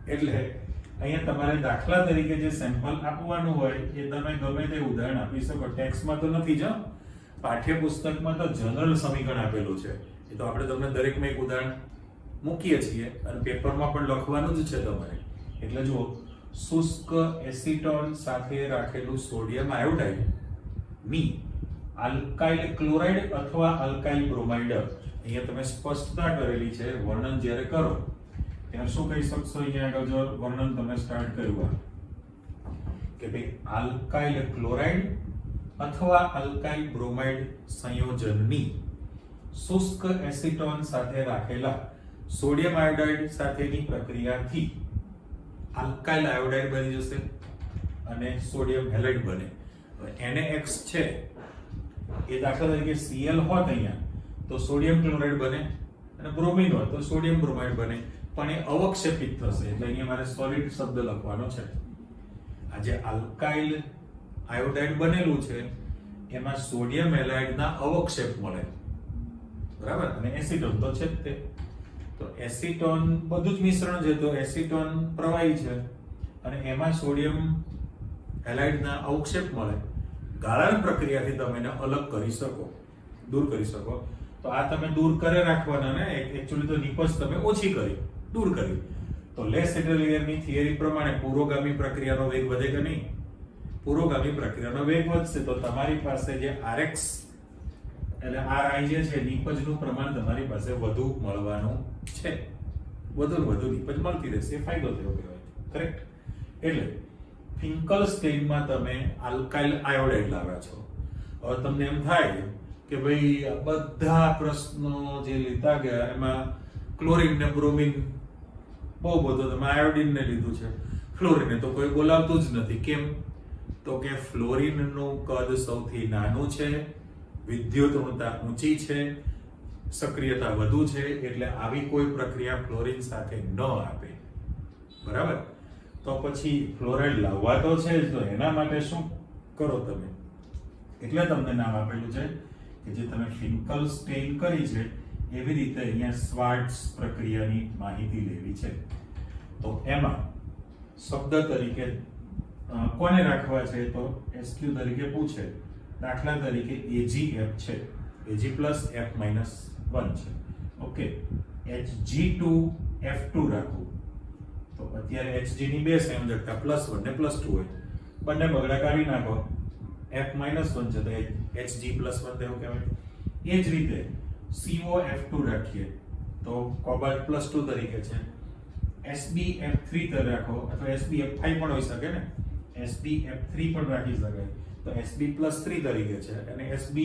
એટલે અહીંયા તમારે દાખલા તરીકે જે સેમ્પલ આપવાનું હોય એ તમે ગમે તે ઉદાહરણ આપી શકો. ટેક્સ્ટમાં તો નથી જ, પાઠ્યપુસ્તકમાં તો જનરલ સમીકરણ આપેલું છે. એ તો આપણે તમને દરેકમાં એક ઉદાહરણ મૂકીએ છીએ અને પેપરમાં પણ લખવાનું જ છે તમારે. એટલે જુઓ, શુષ્ક એસિટોન સાથે રાખેલું સોડિયમ આયોડાઇડ ની આલ્કાઇલ ક્લોરાઇડ અથવા આલ્કાઇલ બ્રોમાઇડ, અહીંયા તમે સ્પષ્ટતા કરેલી છે. વર્ણન જ્યારે કરો ત્યારે શું કહી શકશો? અહીંયા આગળ જો વર્ણન તમે સ્ટાર્ટ કર્યું કે ભાઈ આલ્કાઇલ ક્લોરાઇડ અથવા આલ્કાઇલ બ્રોમાઇડ સંયોજનની શુષ્ક એસિટોન સાથે રાખેલા સોડિયમ આયોડાઇડ સાથેની પ્રક્રિયાથી આલ્કાઇલ આયોડાઇડ બની જશે અને સોડિયમ હેલાઇડ બને. NaX છે એ દાખલા તરીકે Cl હોત અહીંયા તો સોડિયમ ક્લોરાઇડ બને, અને બ્રોમિન હોય તો સોડિયમ બ્રોમાઇડ બને, પણ એ અવક્ષેપિત થશે. એટલે અહીંયા મારે સોલિડ શબ્દ લખવાનો છે. આ જે આલ્કાઇલ આયોડાઇડ બનેલું છે એમાં સોડિયમ હેલાઇડના અવક્ષેપ મળે, બરાબર, અને એસિટોન તો છે જ તે. તો એસિટોન બધું જ મિશ્રણ છે, તો એસિટોન પ્રવાહી છે અને એમાં સોડિયમ હેલાઇડના અવક્ષેપ મળે. ગાળણ પ્રક્રિયાથી તમે એને અલગ કરી શકો, દૂર કરી શકો. તો આ તમે દૂર કરે રાખવાના ને, એકચ્યુઅલી તો નિપજ તમે ઓછી કરી, દૂર કરી. તો લેસ એડલિયરની થિયરી પ્રમાણે પુરોગામી પ્રક્રિયાનો વેગ વધે કે નહીં? પુરોગામી પ્રક્રિયાનો વેગ વધશે તો તમારી પાસે જે RX એટલે RI જે છે નિપજનું પ્રમાણ તમારી પાસે વધુ મળવાનું છે. વધુ નિપજ મળતી રહેશે, એ ફાયદો થયો કહેવાય. કરેક્ટ? એટલે ફિંકલસ્ટેઇનમાં તમે આલ્કાઇલ આયોડાઇડ લાવ્યા છો. હવે તમને એમ થાય કે ભાઈ આ બધા પ્રશ્નો જે લીધા ગયા એમાં ક્લોરીન ને બ્રોમિન બહુ બધો, તમે આયોડિન ને લીધું છે, ફ્લોરિન તો કોઈ બોલાવતું જ નથી. કેમ? તો કે ફ્લોરિનનું કદ સૌથી નાનું છે, વિદ્યુતઋણતા ઊંચી છે, સક્રિયતા વધુ છે, એટલે આવી કોઈ પ્રક્રિયા ફ્લોરિન સાથે ન આપે. બરાબર? તો પછી ફ્લોરાઇડ લાવવા તો છે જ, તો એના માટે શું કરો તમે? એટલે તમને નામ આપેલું છે કે જે તમે ફિંકલસ્ટેઇન કરી છે એવી રીતે અહીંયા સ્વાર્ટ્ઝ પ્રક્રિયાની માહિતી લેવી છે. તો એમાં શબ્દ તરીકે કોને રાખવા છે? તો SQ તરીકે પૂછે. દાખલા તરીકે AgF છે, Ag+F-1 છે. ઓકે, Hg2F2 રાખવું તો અત્યારે Hg ની બે સંયોજકતા +1 ને +2 હોય, બંને બગડા કાઢી નાખો, F-1 છે તો Hg+1 તેવું કહેવાય. એ જ રીતે COF2 રાખીએ તો કોબાલ્ટ +2 તરીકે છે. SbF3 તરીકે રાખો, અથવા SbF5 પણ હોઈ શકે ને, SbF3 પણ રાખી શકાય. તો Sb+3 તરીકે છે, અને Sb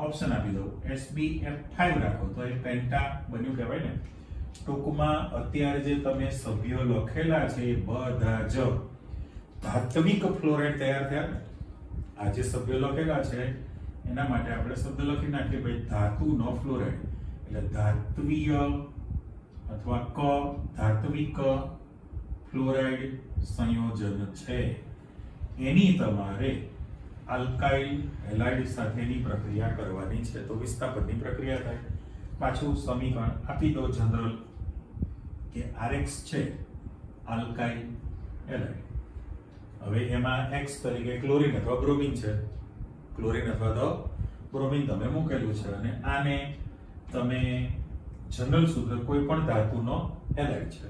ઓપ્શન આપી દઉં, SbF5 રાખો તો એ પેન્ટા બન્યું કહેવાય ને. ટૂંકમાં અત્યારે જે તમે સભ્યો લખેલા છે એ બધા જ ધાત્વિક ફ્લોરાઇડ તૈયાર થયા ને. આ જે સભ્યો લખેલા છે એના માટે આપણે શબ્દ લખી નાખીએ ભાઈ ધાતુનો ફ્લોરાઇડ, એટલે ધાત્વિય અથવા ધાત્વિક ફ્લોરાઇડ સંયોજન છે. એની તમારે આલ્કાઇલ હેલાઇડ સાથેની પ્રક્રિયા કરવાની છે, તો વિસ્થાપનની પ્રક્રિયા થાય. પાછું સમીકરણ આપી દો જનરલ કે RX છે આલ્કાઇલ હેલાઇડ. હવે એમાં X તરીકે ક્લોરીન અથવા બ્રોમિન છે. ક્લોરીન અથવા તો બ્રોમિન તમે મૂકેલું છે અને આને તમે જનરલ સૂત્ર કોઈ પણ ધાતુનો હેલાઇડ છે.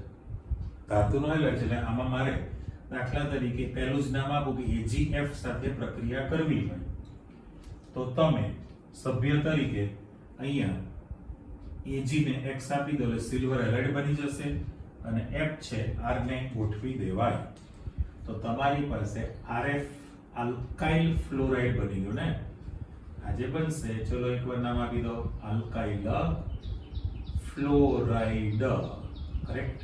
ધાતુનો હેલાઇડ છે એટલે આમાં મારે દાખલા તરીકે પહેલું જ નામ આપું કે AgF સાથે પ્રક્રિયા કરવી હોય તો તમે સભ્ય તરીકે અહીંયા Ag ને X આપી દો એટલે સિલ્વર હેલાઇડ બની જશે અને F છે R ને ગોઠવી દેવાય તો તમારી પાસે RF આલ્કાઇલ ફ્લોરાઇડ બની ગયું ને. આજે બનશે, ચલો એકવાર નામ આપી દો આલ્કાઇલ ફ્લોરાઇડ. કરેક્ટ.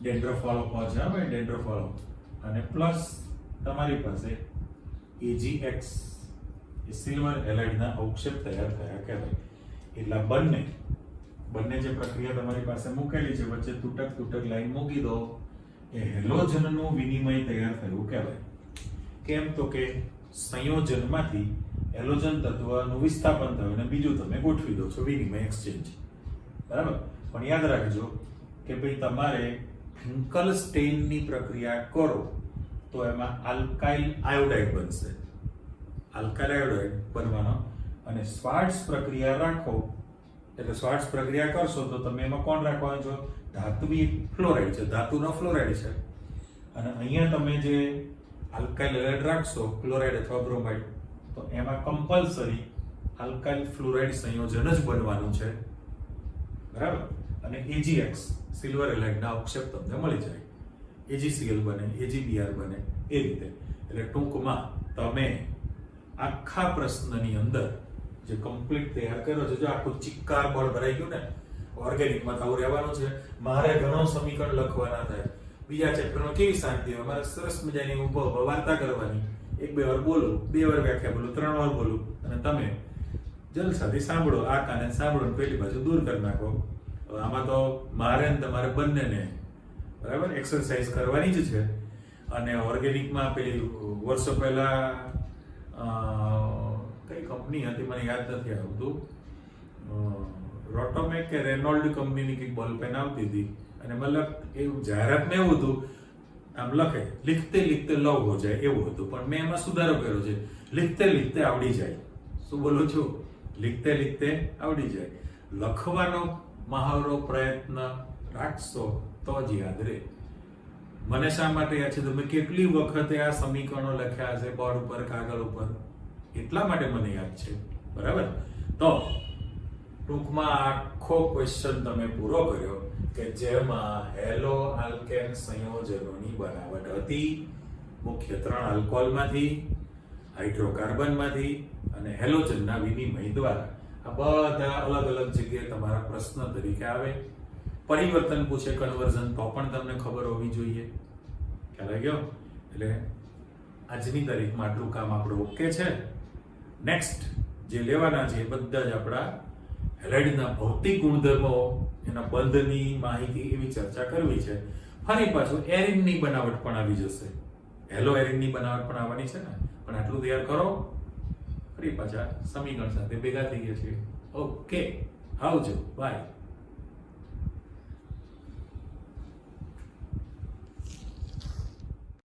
ડેન્ડ્રફ વાળો પદ છે ભાઈ, ડેન્ડ્રફ વાળો. અને પ્લસ તમારી પાસે AgX એ સિલ્વર હેલાઇડના અવક્ષેપ તૈયાર થયા કહેવાય. એટલે બંને જે પ્રક્રિયા તમારી પાસે મૂકેલી છે વચ્ચે તૂટક લાઈન મૂકી દો એ હેલોજનનું વિનિમય તૈયાર થયું કહેવાય. કેમ તો કે સંયોજનમાંથી હેલોજન તત્વનું વિસ્થાપન થયું અને બીજું તમે ગોઠવી દો છો, વિનિમય એક્સચેન્જ. બરાબર. પણ યાદ રાખજો કે ભાઈ તમારે ફિંકલસ્ટેઇનની પ્રક્રિયા કરો તો એમાં આલ્કાઇલ આયોડાઇડ બનશે. આલ્કાઇલ આયોડાઇડ બનવાનો અને શ્વાર્ટ્ઝ પ્રક્રિયા રાખો એટલે શ્વાર્ટ્ઝ પ્રક્રિયા કરશો તો તમે એમાં કોણ રાખવાનું છો? ધાતુવી ફ્લોરાઇડ છે, ધાતુનો ફ્લોરાઇડ છે. અને અહીંયા તમે જે આલ્કાઇલ હેલાઇડ રાખશો ક્લોરાઇડ અથવા બ્રોમાઇડ તો એમાં કમ્પલસરી આલ્કાઇલ ફ્લોરાઇડ સંયોજન જ બનવાનું છે. બરાબર. અને AgX સિલ્વર હેલાઇડના અવક્ષેપ તમને મળી જાય. AgCl બને, AgBr બને એ રીતે. એટલે ટૂંકમાં તમે આખા પ્રશ્નની અંદર જે કમ્પ્લીટ તૈયાર કર્યો છે, જો આખું ચિક્કાર બળ ભરાઈ ગયું ને, ઓર્ગેનિકમાં તો આવું રહેવાનું છે. મારે ઘણો સમીકરણ લખવાના થાય. બીજા ચેપ્ટરમાં કેવી શાંતિ હોય, મારે સરસ મજાની વાર્તા કરવાની. 1-2 વાર બોલું, 2 વાર વ્યાખ્યા બોલું, 3 વાર બોલું અને તમે જલસાથી સાંભળો, આ કાને સાંભળો ને પેલી બાજુ દૂર કરી નાખો. આમાં તો મારે ને તમારે બંનેને બરાબર એક્સરસાઇઝ કરવાની જ છે. અને ઓર્ગેનિકમાં પેલી વર્ષો પહેલા કઈ કંપની હતી મને યાદ નથી આવતું, રોટોમેક કે રેનોલ્ડ કંપનીની કંઈક બોલ પેન આવતી હતી અને મતલબ એવું જાહેરાતમાં એવું હતું, આમ લખે લિખતે લિખતે લવ હો જાય એવું હતું. પણ મેં એમાં સુધારો કર્યો છે, લિખતે લિખતે આવડી જાય. શું બોલું છું? લિખતે લિખતે આવડી જાય. લખવાનો મહાવરો પ્રયત્ન રાખશો તો જ યાદ રહે. મને શા માટે યાદ છે? તમે કેટલી વખતે આ સમીકરણો લખ્યા હશે બોર્ડ ઉપર, કાગળ ઉપર, એટલા માટે મને યાદ છે. બરાબર. તો ટૂંકમાં આખો ક્વેશ્ચન તમે પૂરો કર્યો કે જેમાં હેલો આલ્કેન સંયોજનોની બનાવટ હતી. મુખ્ય 3 આલ્કોહોલમાંથી, હાઇડ્રોકાર્બનમાંથી અને હેલોજનના વિનિમય દ્વારા. આ બધા અલગ અલગ જગ્યાએ તમારા પ્રશ્ન તરીકે આવે. પરિવર્તન પૂછે કન્વર્ઝન તો પણ તમને ખબર હોવી જોઈએ. ખ્યાલ આવી ગયો? એટલે આજની તારીખમાં આટલું કામ આપણું ઓકે છે. નેક્સ્ટ જે લેવાના છે એ બધા જ આપણા હેલાઇડના ભૌતિક ગુણધર્મો, એના બંધની માહિતી, એવી ચર્ચા કરવી છે. ફરી પાછું એરિનની બનાવટ પણ આવી જશે. હેલો એરિનની બનાવટ પણ આવવાની છે ને. પણ આટલું તૈયાર કરો, ફરી પાછા સમીકરણ સાથે ભેગા થઈ ગયા છીએ. ઓકે, આવજો, બાય.